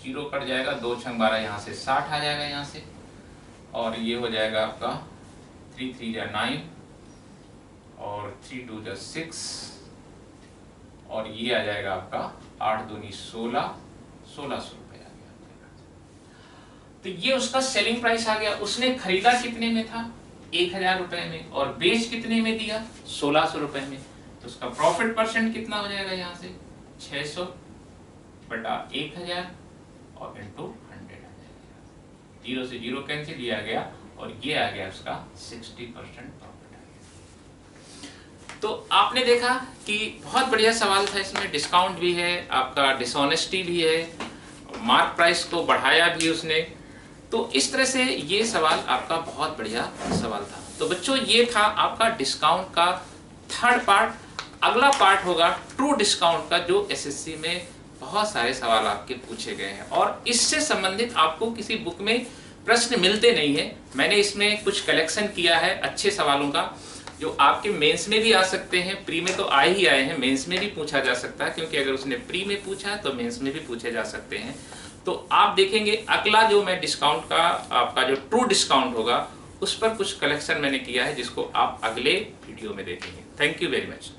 [SPEAKER 1] 0 कट जाएगा, 2 छंग 12 यहाँ से 60 आ जाएगा यहाँ से, और ये हो जाएगा आपका 3 3 9 और 3 2 जा 6 और ये आ जाएगा आपका 8 दूनी 16, 1600 रुपए आ गया। तो ये उसका सेलिंग प्राइस आ गया। उसने खरीदा कितने में था? 1000 रुपए में, और बेच कितने में दिया? 1600 रुपए में। तो उसका प्रॉफिट परसेंट कितना हो जाएगा यहाँ से? 600 बटा 1000 और इंटू 100 आ जाएगा। 0 से 0 कैंसिल, लिया गया और ये आ गया उसका 60% प्रॉफिट आ गया। तो आपने देखा कि बहुत बढ़िया सवाल था, इसमें डिस्काउंट भी है, आपका डिसऑनेस्टी भी है, मार्क प्राइस को बढ़ाया भी उसने। तो इस तरह से ये सवाल आपका बहुत बढ़िया सवाल था। तो बच्चों ये था आपका डिस्काउंट का थर्ड पार्ट। अगला पार्ट होगा ट्रू डिस्काउंट का, जो एसएससी में बहुत सारे सवाल आपके पूछे गए हैं और इससे संबंधित आपको किसी बुक में प्रश्न मिलते नहीं है। मैंने इसमें कुछ कलेक्शन किया है अच्छे सवालों का, जो आपके मेंस में भी आ सकते हैं, प्री में तो आ ही आए हैं, मेंस में भी पूछा जा सकता है, क्योंकि अगर उसने प्री में पूछा तो मेंस में भी पूछे जा सकते हैं। तो आप देखेंगे अगला जो मैं डिस्काउंट का आपका जो ट्रू डिस्काउंट होगा उस पर कुछ कलेक्शन मैंने किया है, जिसको आप अगले वीडियो में देखेंगे। Thank you very much.